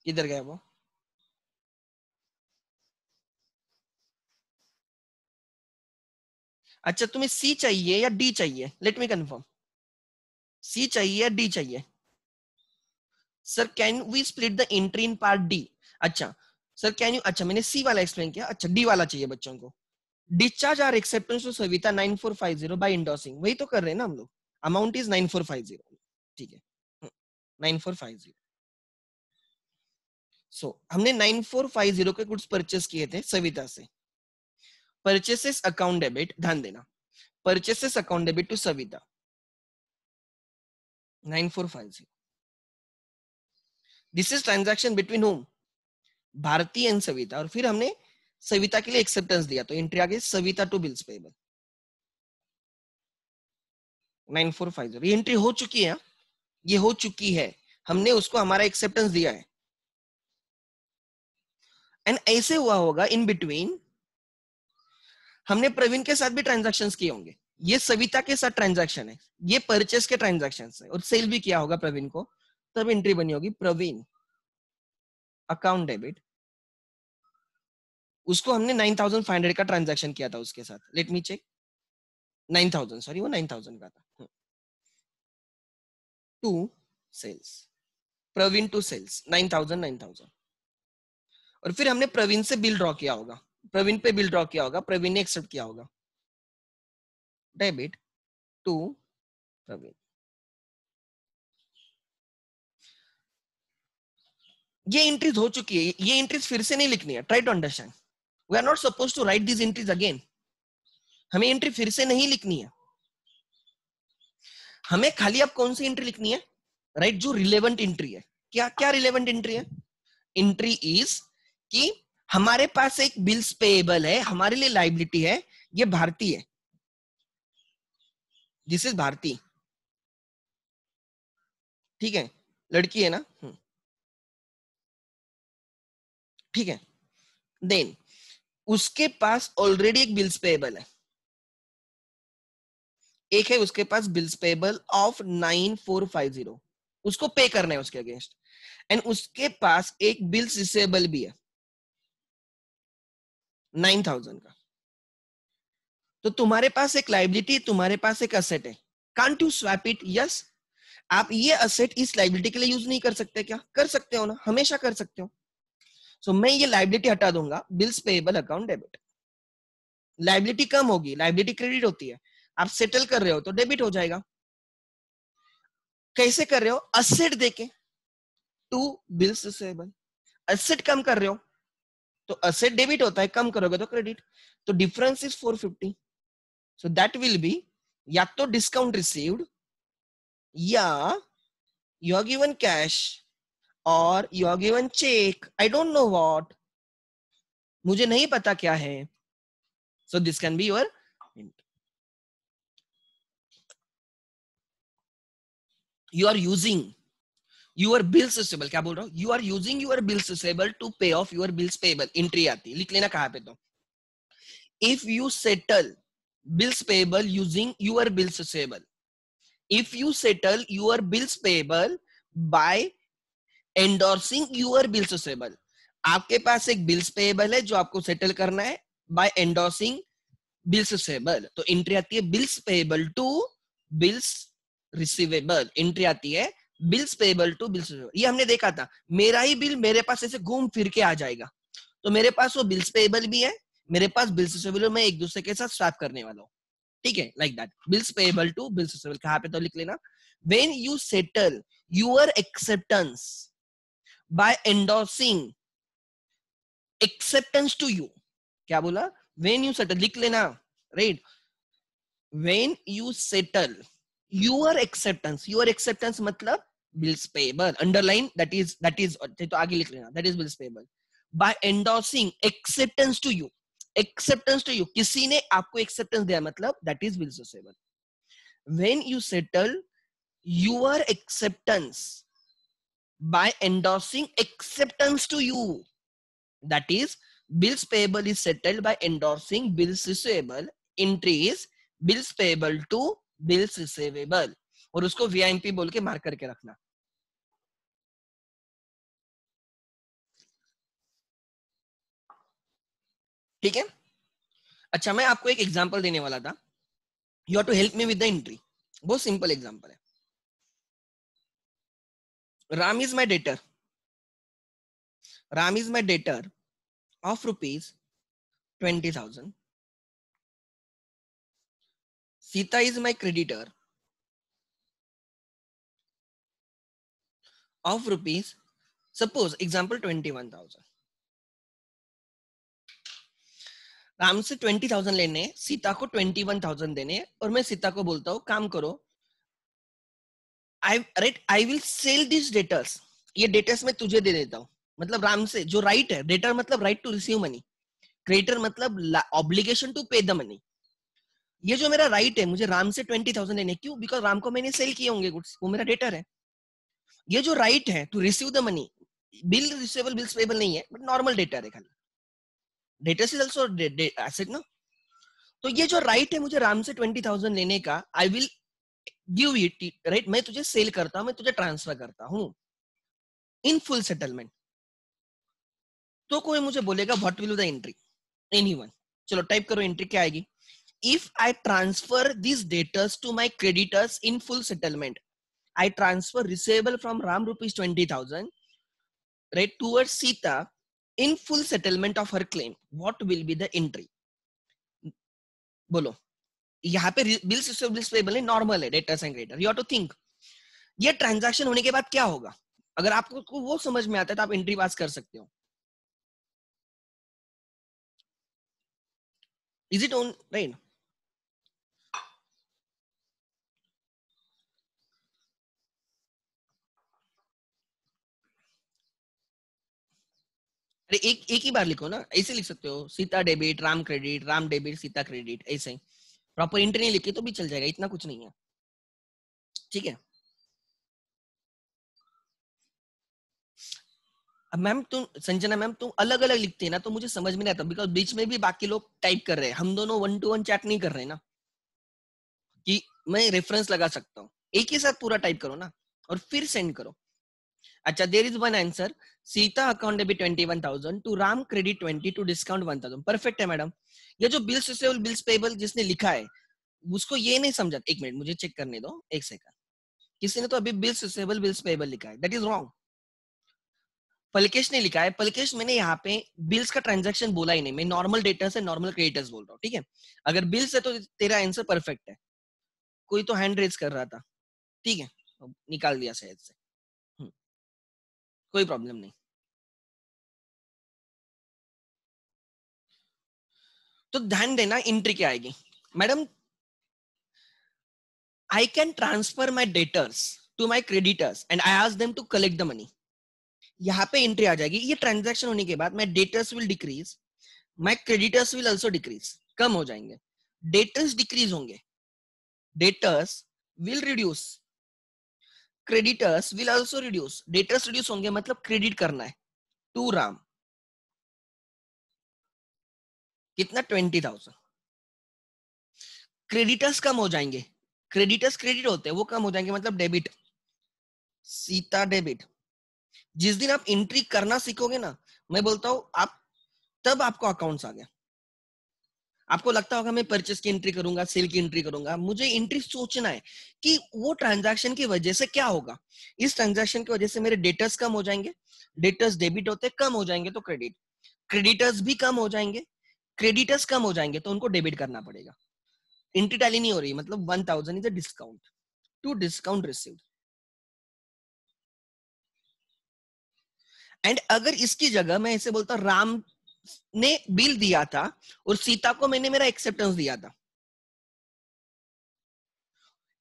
किधर गया वो? अच्छा, तुम्हें सी चाहिए या डी चाहिए? लेट मी कंफर्म, सी चाहिए या डी चाहिए? Sir can we split the entry in part D? अच्छा सर कैन यू, अच्छा मैंने सी वाला एक्सप्लेन किया, अच्छा डी वाला चाहिए बच्चों को। Discharge our acceptance to Savita 9450 by endorsing, वही तो कर रहे हैं ना हम लोग। अमाउंट इज 9450, ठीक है, 9450। सो हमने 9450 के गुड्स परचेस किए थे सविता से। परचेसेस अकाउंट डेबिट, ध्यान देना, purchases account debit to Savita 9450। This is transaction between home? Bharti and Savita. और फिर हमने सविता के लिए एक्सेप्टेंस दिया, तो एंट्री आ गई सविता टू बिल्स पेबल 9450। ये एंट्री हो चुकी है, ये हो चुकी है, हमने उसको हमारा एक्सेप्टेंस दिया है। एंड ऐसे हुआ होगा इन बिटवीन, हमने प्रवीण के साथ भी ट्रांजैक्शन किए होंगे। ये सविता के साथ ट्रांजैक्शन है, ये परचेस के ट्रांजैक्शन है, और सेल भी किया होगा प्रवीण को, तब एंट्री बनी होगी प्रवीण अकाउंट डेबिट उसको हमने 9,500 का ट्रांजैक्शन किया था उसके साथ, लेट मी चेक, 9,000, सॉरी वो 9,000 का था। To sales, Praveen to sales 9,000 और फिर हमने प्रवीण से बिल ड्रॉ किया होगा, प्रवीण पे बिल ड्रॉ किया होगा, प्रवीण ने एक्सेप्ट किया होगा, डेबिट टू प्रवीण। ये एंट्रीज हो चुकी है, ये एंट्रीज फिर से नहीं लिखनी है, try to understand, we are not suppose to write this entries again, हमें एंट्री फिर से नहीं लिखनी है, हमें खाली अब कौन सी एंट्री लिखनी है, राइट, जो रिलेवेंट एंट्री है। क्या क्या रिलेवेंट एंट्री है? एंट्री इज कि हमारे पास एक बिल्स पेएबल है, हमारे लिए लाइबिलिटी है, ये भारती है, दिस इज भारती, ठीक है, लड़की है ना, ठीक है। देन उसके पास ऑलरेडी एक बिल्स पेएबल है, एक है उसके पास बिल्स पेएबल ऑफ 9,450, उसको पे करना है उसके अगेंस्ट, एंड उसके पास एक बिल्स रिसेबल भी है 9,000 का। तो तुम्हारे पास एक लाइबिलिटी, तुम्हारे पास एक असेट है, can't you swap it? Yes, आप ये असेट इस लाइबिलिटी के लिए यूज नहीं कर सकते क्या? कर सकते हो ना, हमेशा कर सकते हो। सो मैं ये लाइबिलिटी हटा दूंगा, bills payable account debit, liability कम होगी, लाइबिलिटी क्रेडिट होती है, आप सेटल कर रहे हो तो डेबिट हो जाएगा। कैसे कर रहे हो? असेट देके, टू बिल्स रिसेबल, असेट कम कर रहे हो तो असेट डेबिट होता है, कम करोगे तो क्रेडिट, तो difference is 450, so that will be या तो डिस्काउंट रिसीव्ड या यू आर गिवन कैश और you are given cheque, I don't know what, मुझे नहीं पता क्या है, so this can be your, you are using your bills receivable, क्या बोल रहा हूं, you are using your bills receivable to pay off your bills payable, entry आती है, लिख लेना कहां पे, तो if you settle bills payable using your bills receivable, if you settle your bills payable by endorsing your bills receivable, आपके पास एक bills payable है जो आपको सेटल करना है बाय एंडोर्सिंग बिल्स रिसीवेबल, तो एंट्री आती है bills payable to bills receivable, entry आती है bills payable to bills receivable. ये हमने देखा था, मेरा ही बिल मेरे पास ऐसे घूम फिर के आ जाएगा, तो मेरे पास वो बिल्स पेएबल भी है, मेरे पास बिल्स रिसीवेबल, मैं एक दूसरे के साथ स्वैप करने वाला हूँ, ठीक है, like that, bills payable to bills receivable. कहां पे तो लिख लेना, when you settle your acceptance by endorsing acceptance to you, क्या बोला, व्हेन यू सेटल, लिख लेना, right, when you settle your acceptance मतलब bills payable, underline, that is तो आगे लिख लेना, that is bills payable by endorsing acceptance to you, acceptance to you, किसी ने आपको एक्सेप्टेंस दिया मतलब that is bills receivable. When you settle your acceptance by endorsing acceptance to you, that is bills payable is settled by endorsing bills receivable, entry is bills payable to bills receivable, और उसको VIMP बोल के mark करके रखना, ठीक है। अच्छा, मैं आपको एक एग्जांपल देने वाला था, you have to help me with the entry, बहुत सिंपल एग्जांपल है। Ram is my debtor, Ram is my debtor of rupees 20,000, Sita is my creditor of rupees, suppose example 21,000, Ram से 20,000 लेने, सीता को 21,000 देने, और मैं सीता को बोलता हूं काम करो, I will sell this debtors, ये डेटर्स मैं तुझे दे देता हूं, मतलब राम से जो राइट है, डेटर मतलब right to receive money, creditor मतलब obligation to pay the money, ये जो मेरा राइट है, मुझे राम से 20,000 लेने, क्यों, बिकॉज राम को मैंने सेल किए होंगे गुड्स, वो मेरा डेटर है। ये जो राइट है to receive the money, bill receivable bills payable नहीं है, बट नॉर्मल डेटर है, खाली डेटर्स इज आल्सो एसेट ना, तो ये जो राइट है मुझे राम से 20,000 लेने का, I will give it, right, मैं तुझे सेल करता हूं, मैं तुझे ट्रांसफर करता हूं इन फुल सेटलमेंट, तो कोई मुझे बोलेगा what will be the entry, anyone, चलो टाइप करो, एंट्री क्या आएगी? If I transfer this debtors to my creditors in full settlement, I transfer receivable from Ram rupees 20,000, right, towards Sita in full settlement of her claim. What will be the entry? बोलो, यहाँ पे bills receivables payable है, normal है, debtors and creditor. You have to think ये transaction होने के बाद क्या होगा. अगर आपको वो समझ में आता है तो आप एंट्री पास कर सकते हो. Is it on right? अरे एक ही बार लिखो ना, ऐसे लिख सकते हो, Sita debit Ram credit, Ram debit Sita credit, ऐसे प्रॉपर एंट्री नहीं लिखी तो भी चल जाएगा, इतना कुछ नहीं है. ठीक है. अब मैम तुम, संजना मैम तुम अलग अलग लिखते हैं ना तो मुझे समझ में नहीं आता, बिकॉज बीच में भी बाकी लोग टाइप कर रहे हैं, हम दोनों 1-to-1 चैट नहीं कर रहे हैं ना कि मैं रेफरेंस लगा सकता हूँ. एक ही साथ पूरा टाइप करो ना और फिर सेंड करो. अच्छा, there is one answer, Sita account debit 21,000 to Ram credit 20 to discount 1,000. Perfect है मैडम. ये जो बिल्स रिसीवेबल बिल्स पेबल जिसने लिखा है उसको ये नहीं समझा. एक मिनट मुझे चेक करने दो, एक सेकंड. किसी ने तो अभी बिल्स रिसीवेबल बिल्स पेबल लिखा है, दैट इज रॉन्ग. पलकेश ने लिखा है. पलकेश, मैंने यहाँ पे बिल्स का ट्रांजैक्शन बोला ही नहीं, मैं नॉर्मल डेटर्स है नॉर्मल क्रेडिटर्स बोल रहा हूँ. ठीक है, अगर बिल्स है तो तेरा आंसर परफेक्ट है. कोई तो हैंड रेज कर रहा था. ठीक है, निकाल दिया शायद से. कोई प्रॉब्लम नहीं. तो ध्यान देना, एंट्री क्या आएगी madam. I can transfer my debtors to my creditors and I ask them to collect the money. यहाँ पे एंट्री आ जाएगी. ये ट्रांजैक्शन होने के बाद my debtors will decrease, my creditors will also decrease, कम हो जाएंगे. डेटर्स डिक्रीज होंगे, debtors will reduce, creditors will also reduce. Debtors reduce होंगे मतलब क्रेडिट करना है टू राम, कितना 20,000. क्रेडिटर्स कम हो जाएंगे, क्रेडिटर्स क्रेडिट होते हैं वो कम हो जाएंगे मतलब डेबिट, सीता डेबिट. जिस दिन आप एंट्री करना सीखोगे ना, मैं बोलता हूं आप, तब आपको अकाउंट्स आ गया. आपको लगता होगा मैं परचेस की एंट्री करूंगा, सेल की एंट्री करूंगा, मुझे एंट्री सोचना है कि वो ट्रांजैक्शन की वजह से क्या होगा. इस ट्रांजैक्शन की वजह से मेरे डेटर्स कम हो जाएंगे, डेटर्स डेबिट होते कम हो जाएंगे तो क्रेडिट, क्रेडिटर्स भी कम हो जाएंगे, क्रेडिटर्स कम हो जाएंगे तो उनको डेबिट करना पड़ेगा. एंट्री टैली नहीं हो रही, मतलब 1,000 is a discount to discount received. And अगर इसकी जगह मैं ऐसे बोलता, राम ने बिल दिया था और सीता को मैंने मेरा एक्सेप्टेंस दिया था,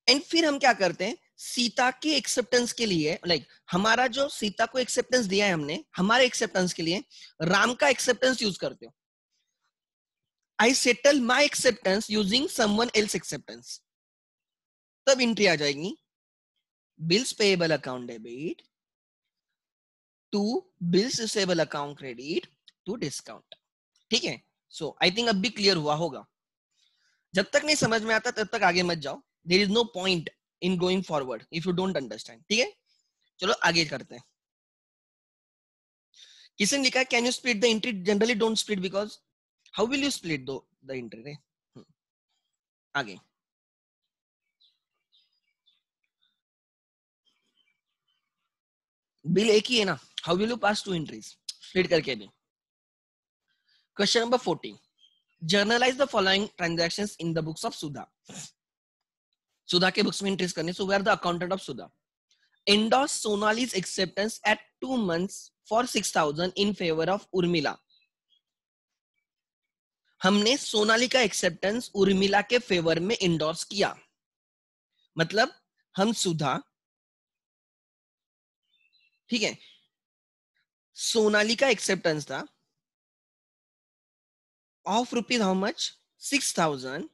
एंड फिर हम क्या करते हैं, सीता के एक्सेप्टेंस के लिए, लाइक हमारा जो सीता को एक्सेप्टेंस दिया है हमने, हमारे एक्सेप्टेंस के लिए राम का एक्सेप्टेंस यूज करते हो. I settle my acceptance using someone else acceptance. तब एंट्री आ जाएगी, bills payable account debit to bills receivable account credit to discount. ठीक है. सो आई थिंक अब भी क्लियर हुआ होगा. जब तक नहीं समझ में आता तब तक आगे मत जाओ. There is no point in going forward if you don't understand. ठीक है, चलो आगे करते हैं. किसी ने लिखा, can you split the entry? Generally don't split, because how will you split the entry रे. आगे बिल एक ही है ना, how will you pass two entries split करके भी. Question number 14, journalise the following transactions in the books of Sudha. Sudha के books में एंट्रीज करनी. So we are the accountant of Sudha. Endorse Sonali's acceptance at 2 months for 6,000 in favor of Urmila. हमने सोनाली का acceptance Urmila के favour में endorse किया, मतलब हम सुधा, ठीक है, सोनाली का एक्सेप्टेंस था of rupees how much 6,000.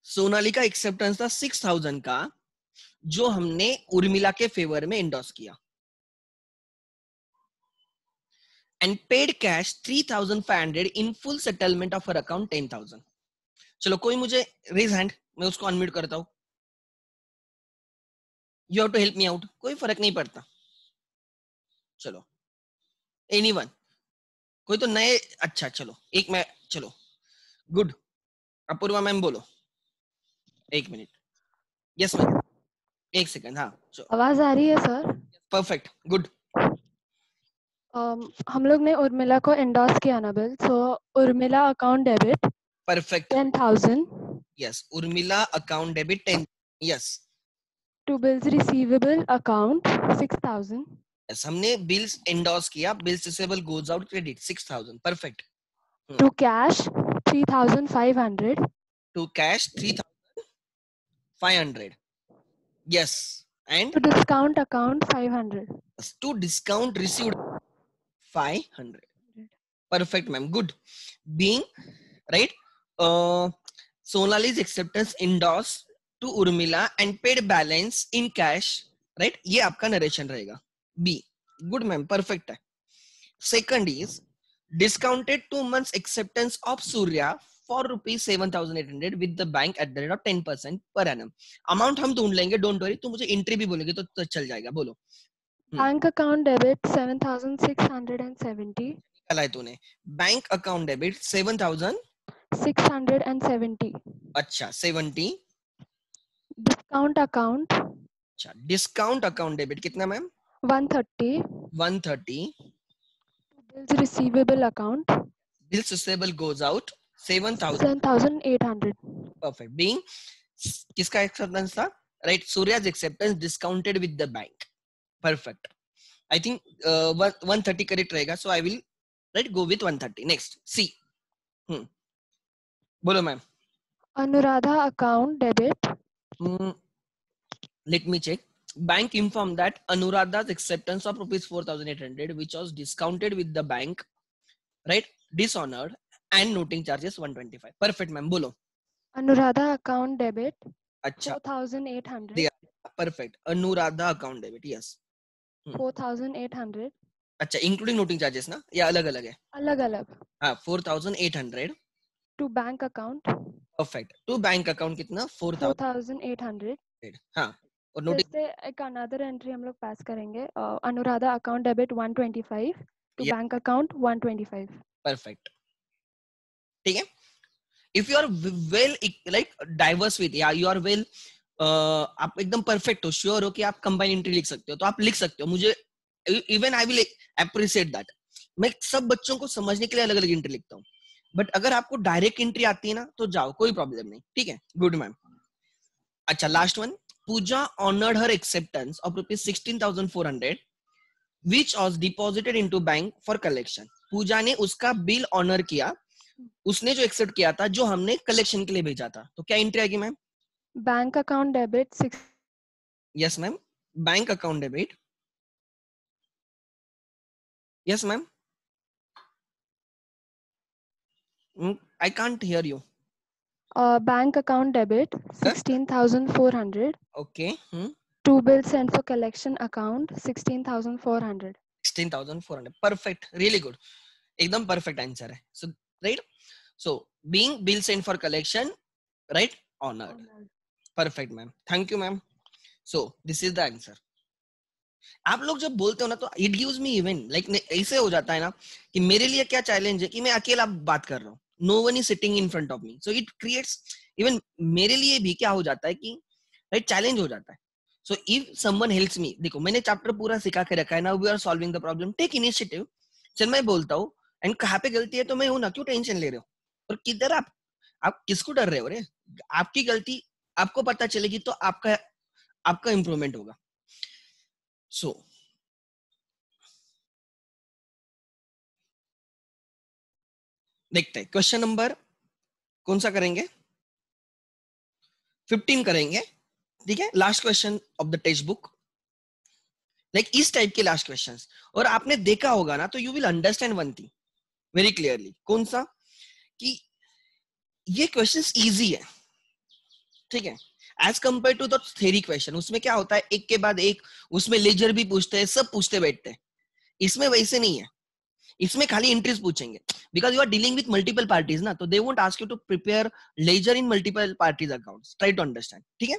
Sonali का एक्सेप्टेंस था 6,000 का, जो हमने उर्मिला के फेवर में इंडोर्स किया. And paid cash 3,500 in full settlement of her account 10,000. चलो कोई मुझे रेज हैंड, मैं उसको अनम्यूट करता हूं. You have to help me out, कोई फर्क नहीं पड़ता. चलो एनीवन, कोई तो नए, अच्छा चलो एक मैं, चलो गुड। अपूर्वा मैम बोलो, एक मिनट, यस मैम, एक सेकंड, हाँ आवाज आ रही है सर? Perfect good. हम लोग ने उर्मिला को एंडोर्स किया ना bill, so Urmila account debit perfect 10,000 yes, Urmila account debit 10, yes to bills receivable account 6,000 yes, हमने बिल्स एंडोर्स किया, bills receivable goes out credit 6000, perfect. to cash 3,500 to cash 3500, yes, and to discount account 500. to discount received 500, perfect ma'am, good. Being right, Sonali's acceptance endorsed to Urmila and paid balance in cash, right, ये आपका narration रहेगा। B, good ma'am, perfect है। Second is discounted 2 months acceptance of Surya for rupees 7,800 with the bank at the rate of 10% per annum। Amount हम ढूंढ लेंगे, don't worry, तुम मुझे entry भी बोलोगे तो चल जाएगा, बोलो। Bank account debit 7,670 निकाला है तूने, बैंक अकाउंट डेबिट 7,000, 670 अच्छा 70, discount account अच्छा डिस्काउंट अकाउंट डेबिट कितना ma'am, 130 130, bills receivable account bills receivable goes out 7,000, 7,800 perfect. Being किसका एक्सेप्टेंस था, right, Surya's acceptance discounted with the bank, perfect, I think 130 correct रहेगा, so I will right go with 130। next C, बोलो ma'am. Anuradha account debit let me check, bank informed that Anuradha's acceptance of rupees 4,800 which was discounted with the bank, right, dishonored and noting charges 125, perfect ma'am, बोलो। Anuradha account debit अच्छा 4,800 perfect, Anuradha account debit, yes 4,800 अच्छा including noting charges ना, या अलग अलग है? अलग अलग। हाँ 4,800 to bank account, perfect, to bank account कितना 4,800। हाँ, और फिर नोटिंग से एक अनदर एंट्री हम लोग पास करेंगे, Anuradha account debit 125 to bank account 125। Perfect, ठीक है। If you are well like diverse with, या यू आर वेल, आप एकदम परफेक्ट हो, श्योर हो कि आप कंबाइन एंट्री लिख सकते हो, तो आप लिख सकते हो, मुझे even I will appreciate that. मैं सब बच्चों को समझने के लिए अलग अलग एंट्री लिखता हूँ, बट अगर आपको डायरेक्ट एंट्री आती है ना तो जाओ, कोई प्रॉब्लम नहीं, ठीक है, गुड मैम। अच्छा last one, Pooja honoured her acceptance of rupees 16,400 which was deposited into bank for collection। Pooja ने उसका बिल ऑनर किया, उसने जो एक्सेप्ट किया था, जो हमने कलेक्शन के लिए भेजा था, तो क्या एंट्री आएगी ma'am? Bank account debit 6। Yes ma'am, bank account debit, yes ma'am, I can't hear you. Bank account debit 16,400 okay, to bill sent for collection account 16,400। 16,400, perfect, really good, एकदम परफेक्ट आंसर है। So right, so being bill sent for collection, right, honoured, perfect ma'am, thank you ma'am. So this is the answer. आप लोग जब बोलते हो ना तो it gives me even like ऐसे हो जाता है ना कि मेरे लिए क्या चैलेंज है कि मैं अकेला बात कर रहा हूँ, no one is sitting in front of me, so it creates even मेरे लिए भी क्या हो जाता है कि राइट चैलेंज हो जाता है। So if someone helps me, देखो मैंने चैप्टर पूरा सिखा के रखा है ना, we are solving the problem, take initiative. चल मैं बोलता हूँ एंड कहाँ पे गलती है तो मैं हूं ना, क्यों टेंशन ले रहे हो, और किधर आप किसको डर रहे हो रे, आपकी गलती आपको पता चलेगी तो आपका इंप्रूवमेंट होगा। सो देखते हैं क्वेश्चन नंबर कौन सा करेंगे, 15 करेंगे, ठीक है, last question of the text book, like इस टाइप के लास्ट क्वेश्चंस। और आपने देखा होगा ना तो you will understand one thing very clearly, कौन सा, कि ये क्वेश्चंस इजी है, ठीक है, as compare to the theory question. उसमें क्या होता है, एक के बाद एक, उसमें लेजर भी पूछते हैं, सब पूछते बैठते हैं, इसमें वैसे नहीं है, इसमें खाली एंट्रीज पूछेंगे, because you are dealing with multiple parties ना, तो they won't ask you to prepare ledger in multiple parties accounts, try to understand, ठीक है।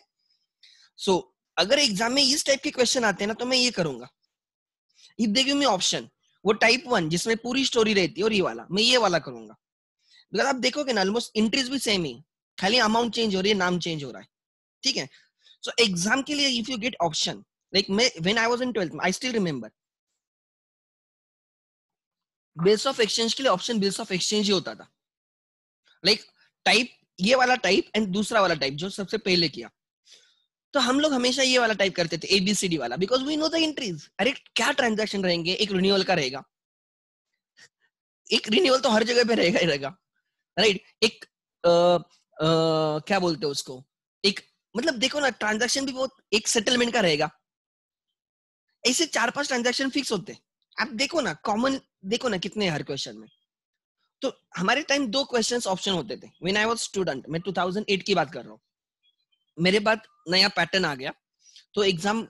सो अगर एग्जाम में इस टाइप के क्वेश्चन आते हैं ना तो मैं ये करूंगा, if they give me option, वो टाइप 1 जिसमें पूरी स्टोरी रहती है, और ये वाला मैं ये वाला करूंगा। बिकॉज आप देखोगे ना ऑलमोस्ट एंट्रीज भी सेम ही, खाली अमाउंट चेंज हो रही है, नाम चेंज हो रहा है, ठीक है। सो एग्जाम के लिए if you get option, like मैं when I was in 12th I still remember bills of exchange के लिए ऑप्शन बिल्स ऑफ एक्सचेंज ही होता था, लाइक टाइप ये वाला टाइप एंड दूसरा वाला टाइप जो सबसे पहले किया। तो हम लोग हमेशा ये वाला टाइप करते थे, एबीसीडी वाला, because we know the entries. अरे क्या ट्रांजैक्शन रहेंगे, एक रिन्यूअल का रहेगा, एक रिन्यूअल तो हर जगह पे रहेगा ही रहेगा, राइट। एक क्या बोलते हैं उसको, एक मतलब देखो ना ट्रांजैक्शन भी बहुत, एक सेटलमेंट का रहेगा, ऐसे 4-5 ट्रांजैक्शन फिक्स होते हैं। आप देखो ना कॉमन, देखो ना कितने हर क्वेश्चन में। तो हमारे टाइम 2 क्वेश्चंस ऑप्शन होते थे व्हेन आई वाज स्टूडेंट, मैं 2008 की बात कर रहा हूँ। मेरे बाद नया पैटर्न आ गया, तो एग्जाम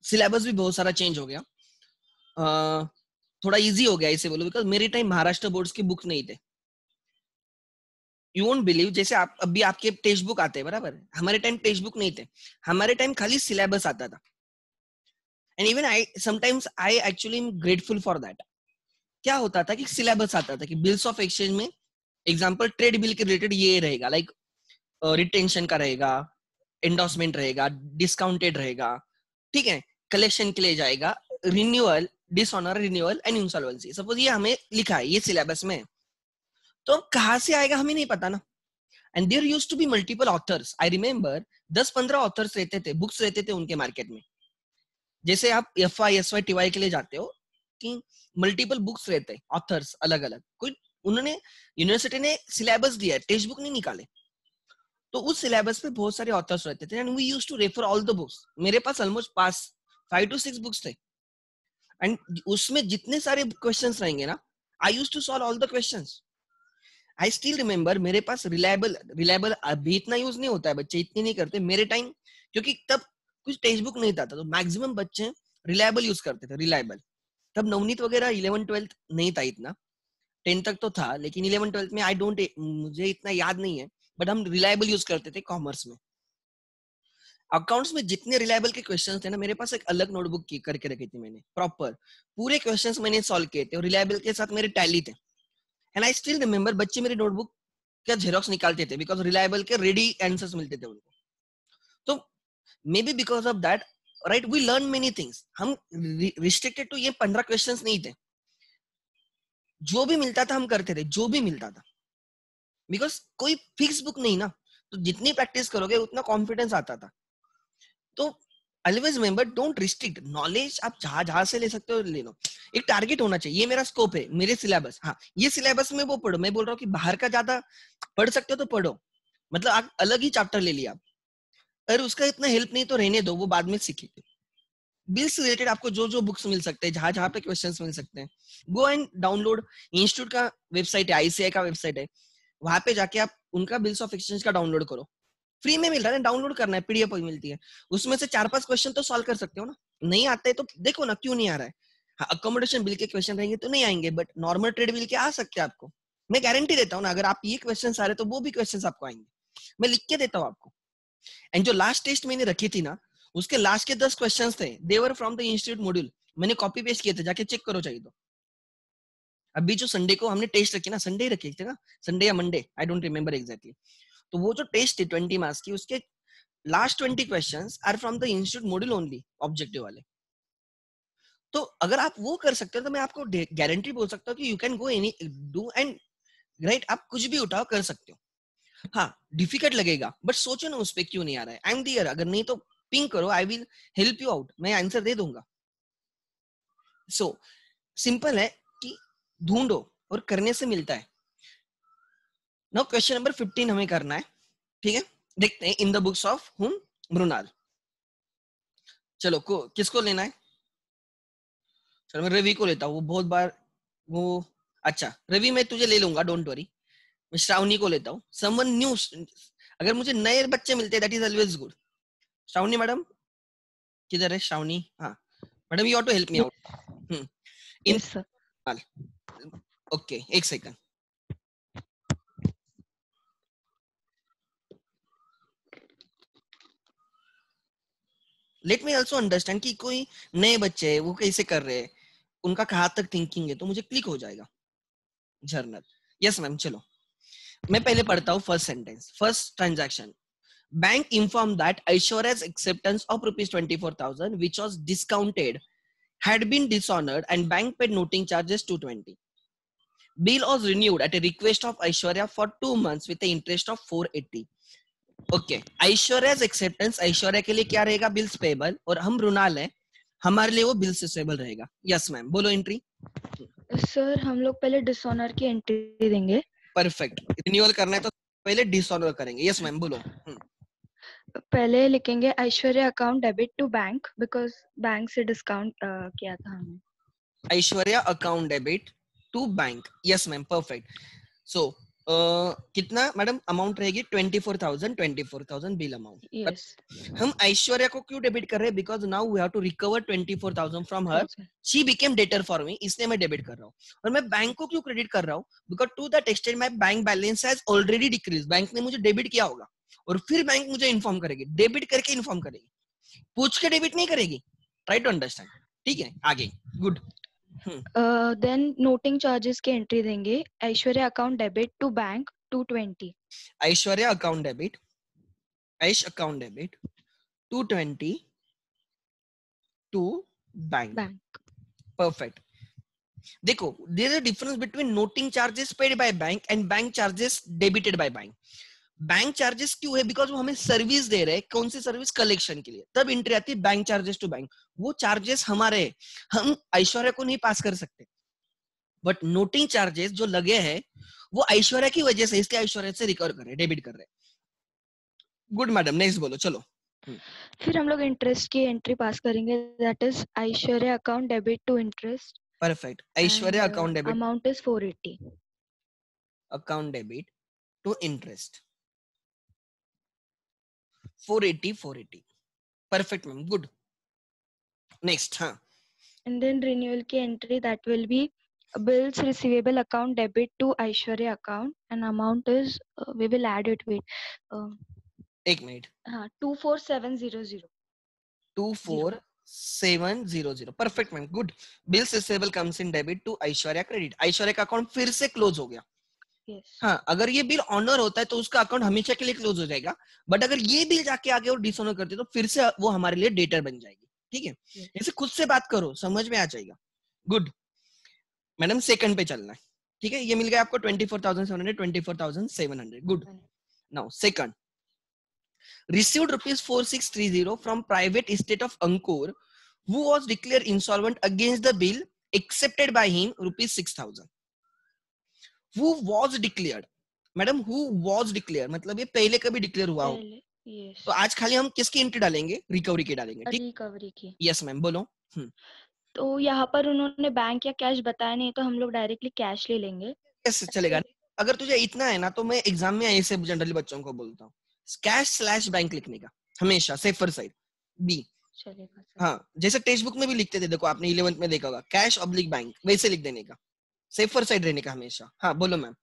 सिलेबस भी बहुत सारा चेंज हो गया, थोड़ा इजी हो गया इसे बोलो, बिकॉज मेरे टाइम महाराष्ट्र बोर्ड्स की बुक नहीं थे। यू वोंट बिलीव, जैसे आप अभी आपके टेक्स्ट बुक आते हैं बराबर, हमारे टाइम टेक्स्ट बुक नहीं थे, हमारे टाइम खाली सिलेबस आता था। And even I sometimes I actually am grateful for that. क्या होता था कि सिलेबस आता था कि बिल्स ऑफ एक्सचेंज में एग्जांपल ट्रेड बिल के रिलेटेड ये रहेगा, लाइक रिटेंशन का रहेगा, एंडोर्समेंट रहेगा, डिस्काउंटेड रहेगा, ठीक है, कलेक्शन के लिए जाएगा, renewal, dishonour, renewal and insolvency. Suppose ये हमें लिखा है, ये सिलेबस में, तो कहाँ से आएगा हमें नहीं पता ना। And there used to be multiple authors, I remember 10-15 authors रहते थे, बुक्स रहते थे उनके मार्केट में। जैसे आप एफआई एसवाई टीवाई के लिए जाते हो कि मल्टीपल बुक्स रहते हैं, ऑथर्स अलग अलग, कोई उन्होंने यूनिवर्सिटी ने सिलेबस दिया है, टेक्स्ट बुक नहीं निकाले, तो उस सिलेबस पे बहुत सारे ऑथर्स रहते थे and we used to refer all the books. मेरे पास ऑलमोस्ट पास 5 to 6 बुक्स थे एंड उसमें जितने सारे क्वेश्चंस रहेंगे ना, I used to solve all the questions. I still remember मेरे पास रिलायबल रिलायबल अभी इतना यूज नहीं होता है, बच्चे इतने नहीं करते मेरे टाइम, क्योंकि तब कुछ टेक्स्ट बुक नहीं था, तो मैक्सिमम बच्चे रिलायबल यूज करते थे, रिलायबल। तब नवनीत वगैरह 11-12 नहीं था इतना, 10 तक तो था, लेकिन 11-12 में आई डोंट, मुझे इतना याद नहीं है, बट हम रिलायबल यूज करते थे कॉमर्स में। अकाउंट्स में जितने रिलायबल के क्वेश्चंस थे ना, मेरे पास एक अलग नोटबुक की करके रखी थी मैंने, प्रॉपर पूरे क्वेश्चंस मैंने सॉल्व किए थे और रिलायबल के साथ मेरे टैली थे। एंड आई स्टिल रिमेंबर बच्चे मेरी नोटबुक का जेरोक्स निकालते थे, बिकॉज रिलायबल के रेडी आंसर्स मिलते थे उनको। तो maybe because of that, right, we learn many things. हम रिस्ट्रिक्टेड टू ये 15 क्वेश्चंस नहीं थे, जो भी मिलता था हम करते थे, जो भी मिलता था, बिकॉज कोई फिक्स बुक नहीं ना, तो जितनी प्रैक्टिस करोगे उतना कॉन्फिडेंस आता था। तो always remember, don't restrict knowledge, आप जहां जहां से ले सकते हो ले लो, एक टारगेट होना चाहिए, ये मेरा स्कोप है, मेरे सिलेबस, हाँ ये सिलेबस में वो पढ़ो। मैं बोल रहा हूँ कि बाहर का ज्यादा पढ़ सकते हो तो पढ़ो, मतलब आप अलग ही चैप्टर ले लिया, अगर उसका इतना हेल्प नहीं तो रहने दो, वो बाद में सीखेंगे। बिल्स रिलेटेड आपको जो जो बुक्स मिल सकते हैं, जहां जहां पे क्वेश्चंस मिल सकते हैं, गो एंड डाउनलोड। इंस्टीट्यूट का वेबसाइट है, आईसीआई का वेबसाइट है, वहां पे जाके आप उनका बिल्स ऑफ एक्सचेंज का डाउनलोड करो, फ्री में मिल रहा है ना, डाउनलोड करना है, पीडीएफ मिलती है, उसमें से 4-5 क्वेश्चन तो सॉल्व कर सकते हो ना। नहीं आते है तो देखो ना क्यों नहीं आ रहा है। हाँ, अकोमोडेशन बिल के क्वेश्चन रहेंगे तो नहीं आएंगे, बट नॉर्मल ट्रेड बिल के आ सकते हैं आपको। मैं गारंटी देता हूँ ना, अगर आप ये क्वेश्चन आ रहे तो वो भी क्वेश्चन आपको आएंगे, मैं लिख के देता हूँ आपको। एंड जो लास्ट टेस्ट मैंने रखी थी ना, उसके लास्ट के 10 क्वेश्चंस थे, they were from the institute module, मैंने कॉपी पेस्ट किए थे, जाके चेक करो चाहिए तो। अभी जो संडे को हमने टेस्ट रखी ना, संडे रखी थी ना, संडे या Monday, I don't remember exactly, तो वो जो टेस्ट थी 20 मार्क्स की, उसके last 20 questions are from the institute module only, objective वाले। तो अगर आप वो कर सकते हो तो मैं आपको गारंटी बोल सकता हूँ कि you can go any do and right, आप कुछ भी उठाओ कर सकते हो। हाँ डिफिकल्ट लगेगा, बट सोचो ना उस पे क्यों नहीं आ रहा है, आई एम दियर, अगर नहीं तो पिंग करो, I will help you out, मैं आंसर दे दूंगा। सो सिंपल है कि ढूंढो और करने से मिलता है। नाउ क्वेश्चन नंबर 15 हमें करना है, ठीक है, देखते हैं इन द बुक्स ऑफ हुम, मृणाल। चलो किसको लेना है, चलो मैं रवि को लेता हूँ, वो बहुत बार वो, अच्छा रवि मैं तुझे ले लूंगा, डोंट वरी। मैं श्रावणी को लेता हूँ, समवन न्यू, अगर मुझे नए बच्चे मिलते हैं that is always good. Shravani madam किधर है, श्रावणी, हाँ madam you ought to help me out in, Yes, sir. Okay एक second. Let me also understand कि कोई नए बच्चे हैं वो कैसे कर रहे हैं, उनका कहाँ तक थिंकिंग है तो मुझे क्लिक हो जाएगा जर्नल। यस मैम, चलो मैं पहले पढ़ता हूँ first sentence. First transaction, bank inform that Aishwarya's acceptance of rupees 24,000 which was discounted had been dishonored and bank paid noting charges 220. Bill was renewed at a request of Aishwarya for 2 months with the interest of 480. Okay, Aishwarya's acceptance, Aishwarya के लिए क्या रहेगा? Bills payable, और हम रुनाल है, हमारे लिए वो बिल्स रिसीवेबल रहेगा। यस मैम, बोलो एंट्री। सर हम लोग पहले डिसऑनर की एंट्री देंगे। परफेक्ट, रिन्यूअल करना है तो पहले डिसऑनर करेंगे। यस मैम, बोलो। पहले लिखेंगे Aishwarya account debit to bank because bank से डिस्काउंट किया था हमने। Aishwarya account debit to bank. Yes ma'am, perfect. So कितना मैडम अमाउंट रहेगी? 24,000 बिल अमाउंट। यस। हम ऐश्वर्या को क्यों डेबिट कर रहे हैं? Because now we have to recover 24,000 from her, she became debtor for me, इसलिए मैं डेबिट कर रहा हूँ। और मैं बैंक को क्यों क्रेडिट कर रहा हूँ? Because to that extent my bank balance has already decrease. Bank ने मुझे डेबिट किया होगा और फिर बैंक मुझे इन्फॉर्म करेगी, डेबिट करके इन्फॉर्म करेगी, पूछ के डेबिट नहीं करेगी। ट्राई टू अंडरस्टैंड, ठीक है? आगे, गुड। देन नोटिंग चार्जेस की एंट्री देंगे। Aishwarya account debit to bank 220। Aishwarya account debit, Aish account debit 220 to bank. Perfect. देखो, there is a difference between noting charges paid by bank and bank charges debited by bank. Bank charges क्यों है? Because वो हमें service दे रहे हैं। कौन सी service? Collection के लिए। तब एंट्री आती है बैंक चार्जेस टू बैंक। वो चार्जेस हमारे, हम ऐश्वर्या को नहीं पास कर सकते। बट नोटिंग चार्जेस जो लगे हैं वो ऐश्वर्या की वजह से, इसलिए ऐश्वर्या से रिकवर कर रहे हैं, डेबिट कर रहे हैं। गुड मैडम, नेक्स्ट बोलो, चलो। फिर हम लोग इंटरेस्ट की एंट्री पास करेंगे। That is Aishwarya account debit to interest. Perfect. Aishwarya account debit, amount is 480। Account debit to interest 480। Perfect ma'am, good. Next, हाँ। एंड देन रिन्यूअल की entry that will be bills receivable account debit to Aishwarya account and amount is we will add it with एक मिनट, 24700 24700। Perfect ma'am, good. Bills receivable comes in debit to Aishwarya credit. Aishwarya का account फिर से close हो गया। yes हाँ, अगर ये बिल ऑनर होता है तो उसका अकाउंट हमेशा के लिए क्लोज हो जाएगा। बट अगर ये बिल जाके आगे और डिसऑनर करते तो फिर से वो हमारे लिए डेटर बन जाएगी। ठीक है? yes. इसे खुद से बात करो, समझ में आ जाएगा। गुड मैडम, सेकंड पे चलना है। ठीक है, ये मिल गया आपको 24,700, 24,700। Good. Now second, received rupees 4630 from private estate of Ankur, who was declared insolvent against the bill accepted by him rupees 6,000. Who was declared? Madam, who was declared मतलब ये पहले कभी डिक्लेयर हुआ हो। yes. तो आज खाली हम किसकी एंट्री डालेंगे? रिकवरी की डालेंगे। ठीक, रिकवरी की। यस मैम, बोलो। तो यहाँ पर उन्होंने बैंक या कैश बताया नहीं तो हम लोग डायरेक्टली कैश ले लेंगे। कैसे चलेगा? अगर तुझे इतना है ना तो मैं एग्जाम में ऐसे जनरली बच्चों को बोलता हूँ, कैश/बैंक लिखने का हमेशा, सेफर साइड बी। चलेगा सर। हाँ, जैसे टेक्स्ट बुक में भी लिखते थे, देखो आपने 11th में देखा होगा, कैश/बैंक, वैसे लिख देने का, सेफर साइड रहने का हमेशा। हाँ, बोलो मैम।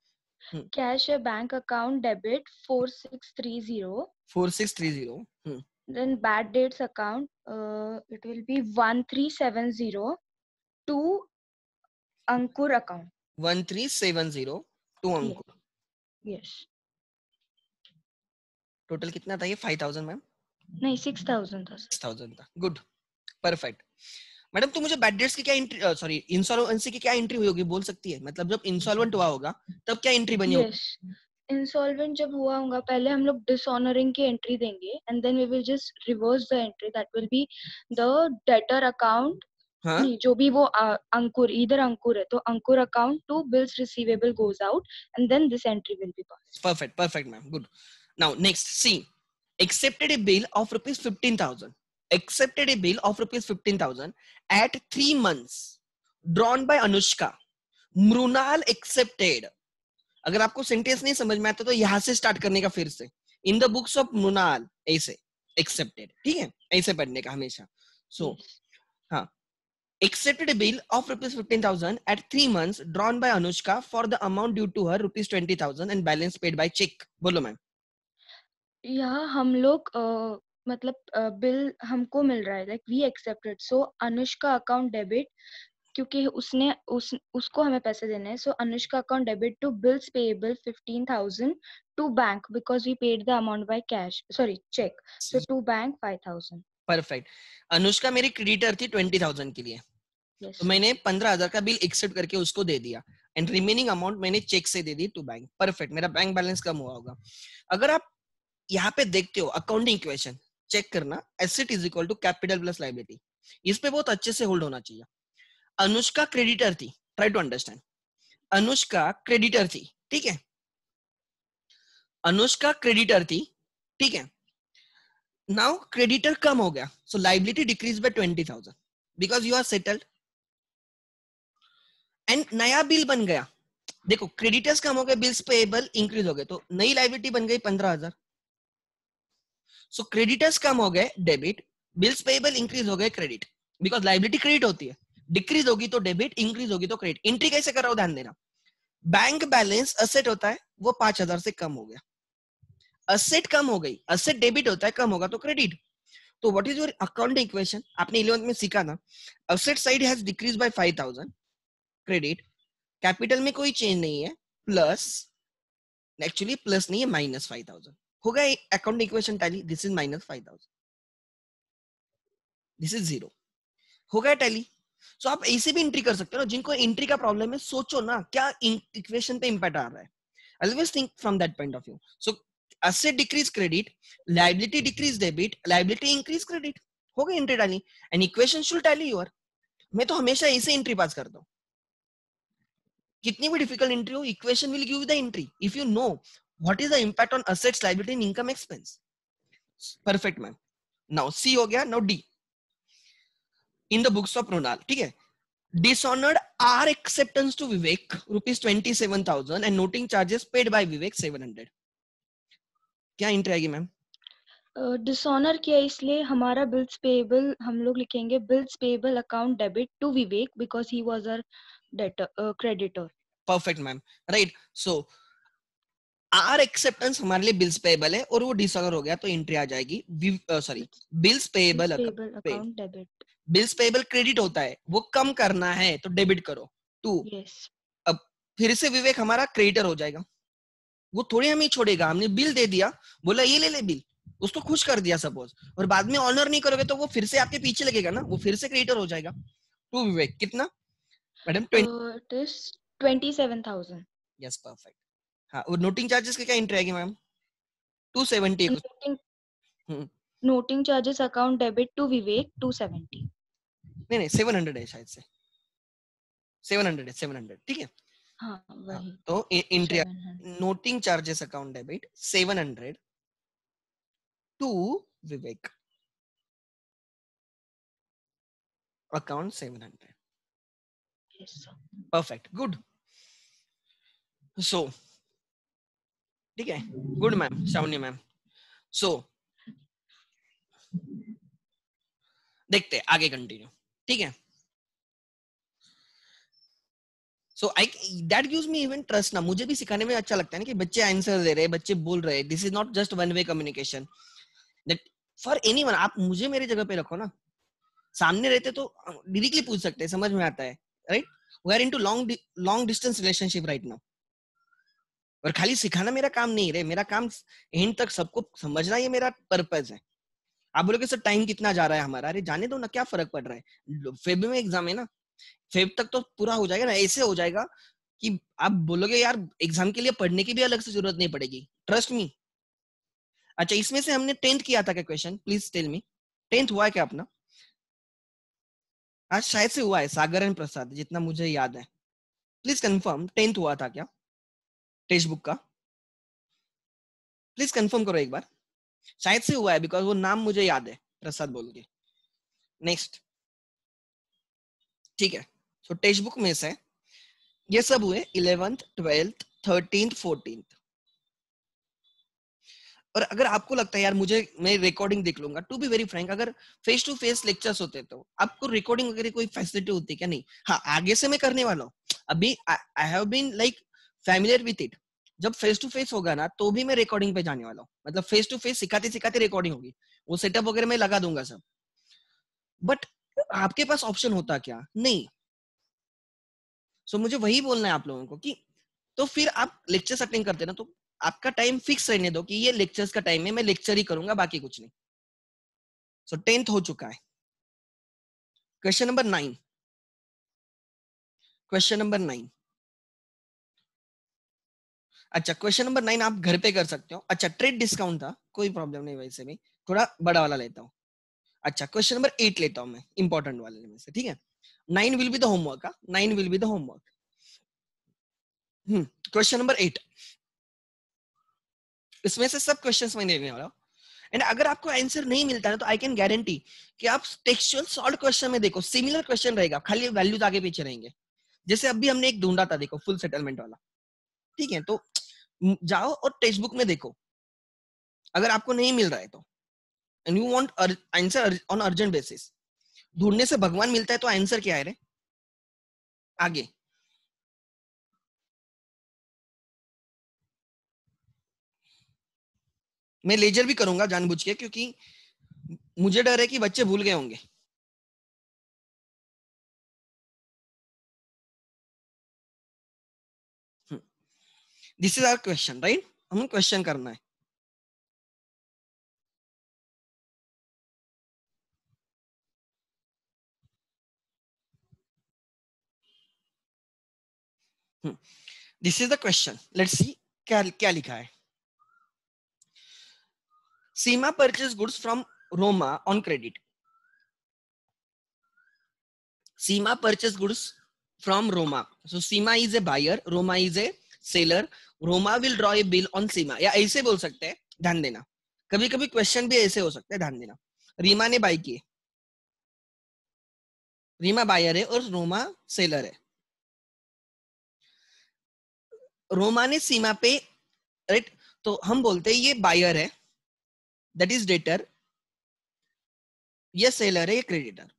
कैश है bank account debit 4630 4630। then bad dates account it will be 1370 to Ankur account 1370 to Ankur. yes total कितना था ये? 5,000 मैम? नहीं 6000 था सर। 6,000 था। Good, perfect. मैडम, तो मुझे बैड डेट्स की क्या एंट्री, सॉरी इंसॉल्वेंसी की क्या एंट्री होगी बोल सकती है? मतलब जब इंसॉल्वेंट हुआ होगा तब क्या एंट्री बनी होगी? yes इंसॉल्वेंट जब हुआ होगा पहले हम लोग डिसऑनरिंग की एंट्री देंगे and then we will just reverse the entry that will be the debtor account. हाँ, नहीं, जो भी वो अंकुर, इधर अंकुर है तो Ankur account to bills receivable goes out and then this entry will be pass. perfect ma'am, good. Now next, see, accepted a bill of rupees 15,000, accepted a bill of rupees 15,000 at 3 months drawn by Anushka. Mrinal accepted। अगर आपको sentence नहीं समझ में आता तो यहां से start करने का, फिर से in the books of Mrinal, ऐसे accepted। ठीक है, ऐसे पढ़ने का हमेशा। सो हाँ, accepted a bill of rupees 15,000 at 3 months drawn by Anushka for the amount due to her rupees 20,000 and balance paid by check। बोलो मैम। यहाँ हम लोग मतलब बिल हमको मिल रहा है like we accepted so Anushka account debit क्योंकि उसको हमें पैसे देने हैं. So Anushka account debit to bills payable 15,000 to bank because we paid the amount by cash, sorry cheque. So to bank 5,000. Perfect. Anushka मेरी क्रेडिटर थी 20,000 के लिए. Yes, तो मैंने 15,000 का बिल एक्सेप्ट करके उसको दे दिया एंड रिमेनिंग अमाउंट मैंने चेक से दे दी टू बैंक. परफेक्ट. मेरा बैंक बैलेंस कम हुआ होगा. अगर आप यहाँ पे देखते हो अकाउंटिंग इक्वेशन चेक करना, asset is equal to capital plus liability. इस पे बहुत अच्छे से होल्ड होना चाहिए. अनुष्का क्रेडिटर थी, try to understand. Anushka creditor थी, ठीक है. अनुष्का क्रेडिटर थी, ठीक है. नाउ क्रेडिटर कम हो गया, so liability decrease by 20,000 because you are settled and नया बिल बन गया. देखो क्रेडिटर्स कम हो गए, बिल्स पेएबल इंक्रीज हो गए, तो नई लायबिलिटी बन गई 15,000. सो क्रेडिटर्स कम हो गए डेबिट, बिल्स पेएबल इंक्रीज हो गए क्रेडिट. बिकॉज लायबिलिटी क्रेडिट होती है, डिक्रीज होगी तो डेबिट, इंक्रीज होगी तो क्रेडिट. एंट्री कैसे कर रहा हूं ध्यान देना. बैंक बैलेंस असेट होता है वो 5,000 से कम हो गया, असेट कम हो गई, असेट डेबिट होता है कम होगा तो क्रेडिट. तो what is your accounting equation. आपने 11th में सीखा ना, asset side has decrease by 5,000, credit, capital में कोई चेंज नहीं है, प्लस, एक्चुअली प्लस नहीं है, माइनस 5,000 हो गया accounting equation tally. This is minus 5,000, this is 0 हो गया टैली. सो आप ऐसे भी एंट्री कर सकते हो ना. जिनको एंट्री का प्रॉब्लम है सोचो ना क्या इक्वेशन पे इंपैक्ट आ रहा है. Always think from that point of view. So asset decrease credit, liability decrease debit, liability increase credit. हो गई एंट्री डाली and equation should tally your. मैं तो हमेशा ऐसे एंट्री पास करता हूँ. कितनी भी डिफिकल्ट एंट्री हो, equation will give the entry if you know what is the impact on assets, liability and income expense. Perfect ma'am. Now see हो गया. Now D in the books of Ronal, ठीक है. Dishonored our acceptance to Vivek rupees 27,000 and noting charges paid by Vivek 700. क्या entry आएगी ma'am. Dishonour किया इसलिए हमारा bills payable हम लोग लिखेंगे bills payable account debit to Vivek because he was our debtor creditor. Perfect ma'am. Right. So our acceptance हमारे लिए बिल्स पेएबल है और वो डिसऑनर हो गया तो एंट्री आ जाएगी sorry bills payable account debit. Bills payable credit होता है, वो कम करना है तो डेबिट करो टू. यस. अब फिर से विवेक हमारा क्रेडिटर हो जाएगा. वो थोड़ी हमें छोड़ेगा. हमने बिल दे दिया, बोला ये ले ले बिल, उसको खुश कर दिया सपोज, और बाद में ऑनर नहीं करोगे तो वो फिर से आपके पीछे लगेगा ना, वो फिर से क्रेडिटर हो जाएगा. टू विवेक कितना madam. It is 27,000. Yes perfect. हाँ, और नोटिंग चार्जेस की क्या एंट्री आएगी मैम. 270 है कुछ. Noting charges account debit to Vivek 270. नहीं 700 है शायद से. 700 है, 700 ठीक है. हाँ वही. तो entry noting charges account debit 700 to Vivek account 700. Yes, sir. Perfect. Good. So ठीक है. Good ma'am. Shavani ma'am. So देखते हैं आगे कंटिन्यू. ठीक है. So I that gives me even trust ना. मुझे भी सिखाने में अच्छा लगता है ना कि बच्चे आंसर दे रहे हैं, बच्चे बोल रहे हैं. This is not just one way communication. That for anyone. आप मुझे मेरी जगह पे रखो ना, सामने रहते तो डायरेक्टली पूछ सकते हैं, समझ में आता है. Right. We are into long distance relationship right now. और खाली सिखाना मेरा काम नहीं है, मेरा काम एंड तक सबको समझना, ये मेरा पर्पस है. आप बोलोगे सर टाइम कितना जा रहा है हमारा. अरे जाने दो ना, क्या फर्क पड़ रहा है. फेब में एग्जाम है ना, फेब तक तो पूरा हो जाएगा ना. ऐसे हो जाएगा कि आप बोलोगे यार एग्जाम के लिए पढ़ने की भी अलग से जरूरत नहीं पड़ेगी. Trust me. अच्छा, इसमें से हमने 10th किया था क्या question. Please tell me 10th हुआ है क्या अपना. आज शायद से हुआ है सागर एंड प्रसाद, जितना मुझे याद है. प्लीज कंफर्म 10th हुआ था क्या टेक्स्ट बुक का. प्लीज कंफर्म करो एक बार. शायद से हुआ है बिकॉज वो नाम मुझे याद है, प्रसाद बोल के. नेक्स्ट. ठीक है. सो टेक्स्ट बुक में से ये सब हुए 11th 12th 13th 14th. और अगर आपको लगता है यार मुझे मैं रिकॉर्डिंग देख लूंगा, टू बी वेरी फ्रैंक, अगर फेस टू फेस लेक्चर्स होते तो आपको रिकॉर्डिंग वगैरह कोई फैसिलिटी होती क्या. नहीं. हाँ, आगे से मैं करने वाला हूँ. अभी I have been like familiar with it. जब फेस टू फेस होगा ना तो भी मैं रिकॉर्डिंग पे जाने वाला हूँ. मतलब फेस टू फेस सिखाते सिखाते रिकॉर्डिंग होगी, वो सेटअप वगैरह मैं लगा दूंगा सब. बट आपके पास ऑप्शन होता क्या. नहीं. सो मुझे वही बोलना है आप लोगों को कि तो फिर आप लेक्चर्स अटेंड करते ना, तो आपका टाइम फिक्स रहने दो कि ये लेक्चर्स का टाइम है, मैं लेक्चर ही करूंगा, बाकी कुछ नहीं। सो 10th हो चुका है। Question number 9, question number 9। अच्छा, क्वेश्चन नंबर 9 आप घर पे कर सकते हो। अच्छा, ट्रेड डिस्काउंट था, कोई प्रॉब्लम नहीं, वैसे भी थोड़ा बड़ा वाला लेता हूँ। अच्छा, क्वेश्चन नंबर 8 लेता हूं मैं, इंपॉर्टेंट वाले में से, ठीक है। 9 will be the homework, 9 will be the homework. Question number 8, इसमें से सब क्वेश्चंस मैं लेने वाला हूं। एंड अगर आपको आंसर नहीं मिलता है तो आई कैन गारंटी कि आप टेक्सचुअल सॉल्व क्वेश्चन में देखो, सिमिलर क्वेश्चन रहेगा, खाली वैल्यूज आगे पीछे रहेंगे। जैसे अभी हमने एक ढूंढा था, देखो फुल सेटलमेंट वाला, ठीक है। तो जाओ और टेक्स्ट बुक में देखो, अगर आपको नहीं मिल रहा है तो, and you want answer on urgent basis, ढूंढने से भगवान मिलता है, तो आंसर क्या है रे आगे। मैं लेजर भी करूंगा जानबूझ के, क्योंकि मुझे डर है कि बच्चे भूल गए होंगे। This is our question, right? हमें क्वेश्चन करना है। This is the question, let's see क्या क्या लिखा है। Seema purchase goods from Roma on credit. Seema purchase goods from Roma, so Seema is a buyer, Roma is a seller. Roma will draw a bill on Seema, या ऐसे बोल सकते हैं, ध्यान देना। कभी कभी क्वेश्चन भी ऐसे हो सकते हैं, ध्यान देना। रीमा ने बाई की, रीमा बायर है और रोमा सेलर है। रोमा ने सीमा पे, राइट, तो हम बोलते हैं ये बायर है, दैट इज डेटर, ये सेलर है, ये क्रेडिटर।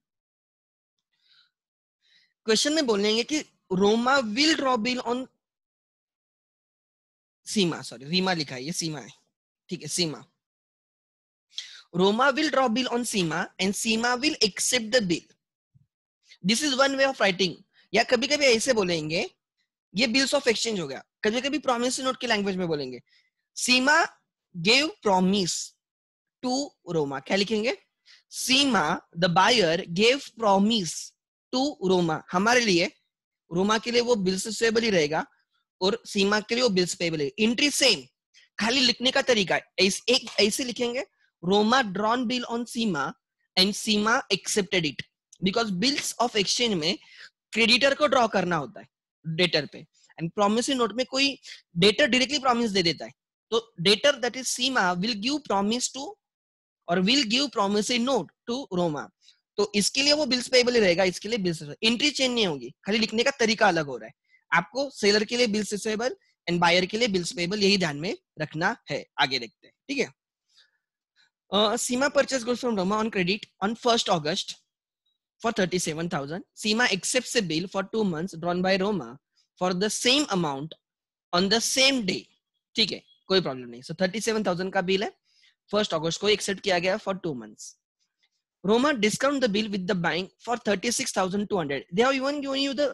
क्वेश्चन में बोलेंगे कि Roma will draw bill on Seema, sorry Reema लिखा है, ये सीमा है, ठीक है, Seema. Roma will draw bill on Seema and Seema will accept the bill. This is one way of writing. या कभी कभी ऐसे बोलेंगे, ये बिल्स ऑफ एक्सचेंज हो गया। कभी कभी प्रॉमिस नोट की लैंग्वेज में बोलेंगे, Seema gave promise to Roma. क्या लिखेंगे? Seema the buyer gave promise to Roma. हमारे लिए, रोमा के लिए वो बिल्स पेबल ही रहेगा और सीमा के लिए वो बिल्स पेबल है। एंट्री सेम, खाली लिखने का तरीका है। एक ऐसे लिखेंगे, Roma drawn bill on Seema and Seema accepted it, because bills of exchange में क्रेडिटर को ड्रॉ करना होता है डेटर पे, एंड प्रॉमिसरी नोट में कोई डेटर डायरेक्टली प्रॉमिस दे देता है, तो debtor that is Seema will give promise to, और will give promissory note to Roma. तो इसके लिए वो बिल्स पेबल ही रहेगा, इसके लिए बिल्स, एंट्री चेंज नहीं होगी, खाली लिखने का तरीका अलग हो रहा है। आपको सेलर के लिए बिल्स रिसीवेबल एंड बायर के लिए बिल्स पेबल, यही ध्यान में रखना है। आगे देखते हैं, ठीक है। Seema purchase goods from Roma on credit on 1st August for 37,000. Seema accepts a bill for 2 months drawn by Roma for the same amount on the same day. ठीक है, कोई प्रॉब्लम नहीं। So 37,000 का बिल है, 1st August को accept किया गया for 2 months. Roma discount the bill with the bank for 36,200. They have even given you the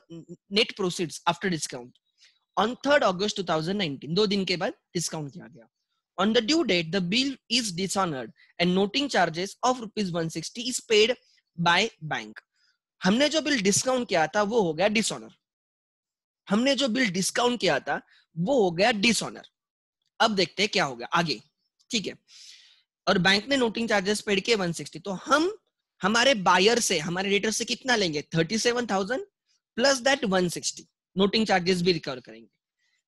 net proceeds after discount on 3rd August 2019. 2 दिन के बाद डिस्काउंट किया गया। On the due date, the bill is dishonored and noting charges of ₹160 is paid by bank. हमने जो bill discount किया था वो हो गया डिसऑनर। हमने जो बिल डिस्काउंट किया था वो हो गया डिसऑनर। अब देखते हैं क्या होगा आगे, ठीक है। और बैंक ने नोटिंग चार्जेस पेड किए 160, तो हम हमारे बायर से, हमारे रेटर से कितना लेंगे? 37,000 प्लस दैट 160, नोटिंग चार्जेस भी रिकवर करेंगे।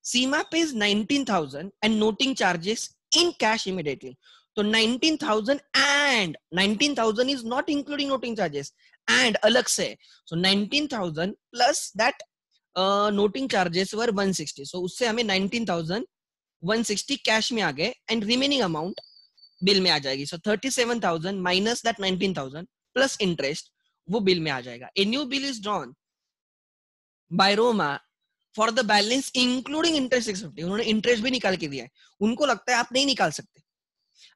सीमा pays 19,000 and noting charges in cash immediately. तो 19,000 and 19,000 is not including noting charges, and अलग से, so 19,000 plus that noting charges were 160, so उससे हमें 19,160 कैश में आ गए एंड रिमेनिंग अमाउंट बिल में आ जाएगी। so 37,000 minus that 19,000 plus interest वो बिल में आ जाएगा। A new bill is drawn by Roma for the balance including interest 650। उन्होंने इंटरेस्ट भी निकाल के दिया है। उनको लगता है आप नहीं निकाल सकते,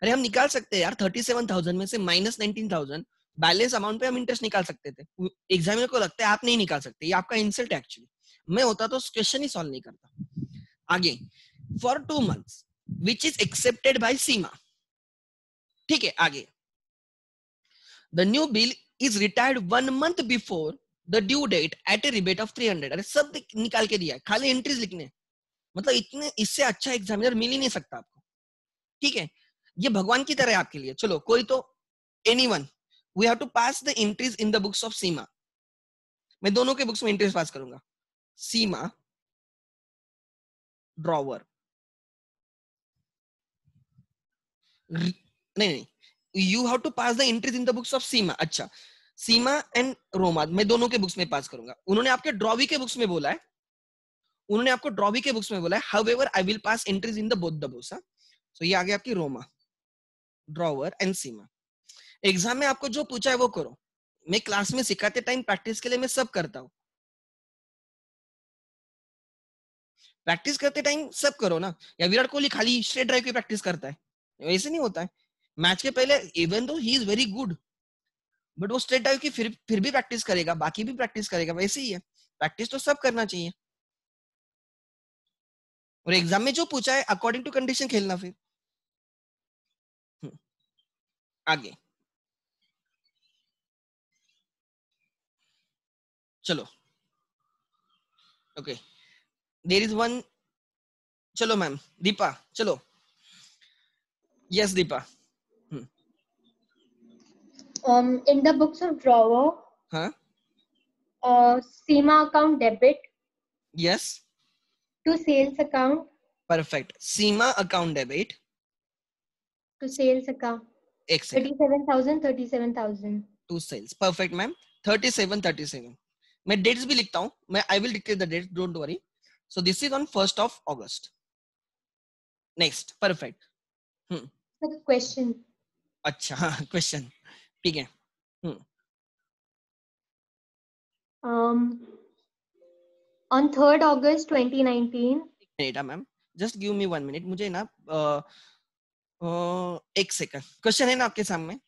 अरे हम निकाल सकते हैं यार, 37,000 में से माइनस 19,000 बैलेंस अमाउंट पे हम इंटरेस्ट निकाल सकते थे। एग्जामिनर को लगता है आप नहीं निकाल सकते, ये आपका इंसल्ट है एक्चुअली। मैं होता तो क्वेश्चन ही सॉल्व नहीं करता। आगे, for 2 months which is accepted by Seema. ठीक है, आगे, the new bill is retired 1 month before the due date at a rebate of 300। अरे सब निकाल के दिया है, खाली एंट्रीज लिखने, मतलब इतने इससे अच्छा एग्जामिनर मिल ही नहीं सकता आपको। ठीक है, ये भगवान की तरह है आपके लिए। चलो कोई तो, anyone, we have to pass the entries in the books of Seema. मैं दोनों के बुक्स में एंट्रीज पास करूंगा। सीमा ड्रॉवर, नहीं नहीं, you have to pass the entries in the books of Seema. अच्छा, सीमा एंड रोमा मैं दोनों के बुक्स में पास करूंगा। उन्होंने आपके ड्रॉवी के बुक्स में बोला है, उन्होंने आपको ड्रॉवी के बुक्स में बोला है, however I will pass entries in the both the books. So ये आ गया आपकी Roma, drawer and Seema. Exam में आपको जो पूछा है वो करो। मैं क्लास में सिखाते टाइम प्रैक्टिस के लिए मैं सब करता हूँ, प्रैक्टिस करते टाइम सब करो ना। या विराट कोहली खाली स्ट्रेट ड्राइव की प्रैक्टिस करता है, वैसे नहीं होता है। मैच के पहले even though he is very good, but वो स्ट्रेट ड्राइव की फिर भी प्रैक्टिस करेगा, बाकी भी प्रैक्टिस करेगा, वैसे ही है। प्रैक्टिस तो सब करना चाहिए, और एग्जाम में जो पूछा है अकॉर्डिंग टू कंडीशन खेलना। फिर आगे चलो, ओके, देयर इज वन। चलो मैम, दीपा चलो, yes Deepa. In the books of drawer, हाँ, Seema account debit yes, to sales account, perfect. Seema account debit to sales account, एक second 37,000. To sales, perfect ma'am. 37 मैं dates भी लिखता हूं, मैं I will dictate the date, don't worry. So this is on 1st of August। Next, perfect. The question. अच्छा, हाँ, question, ठीक है। On 3rd August 2019. Minute ma'am, just give me 1 minute, मुझे ना एक सेकंड। क्वेश्चन है ना आपके सामने?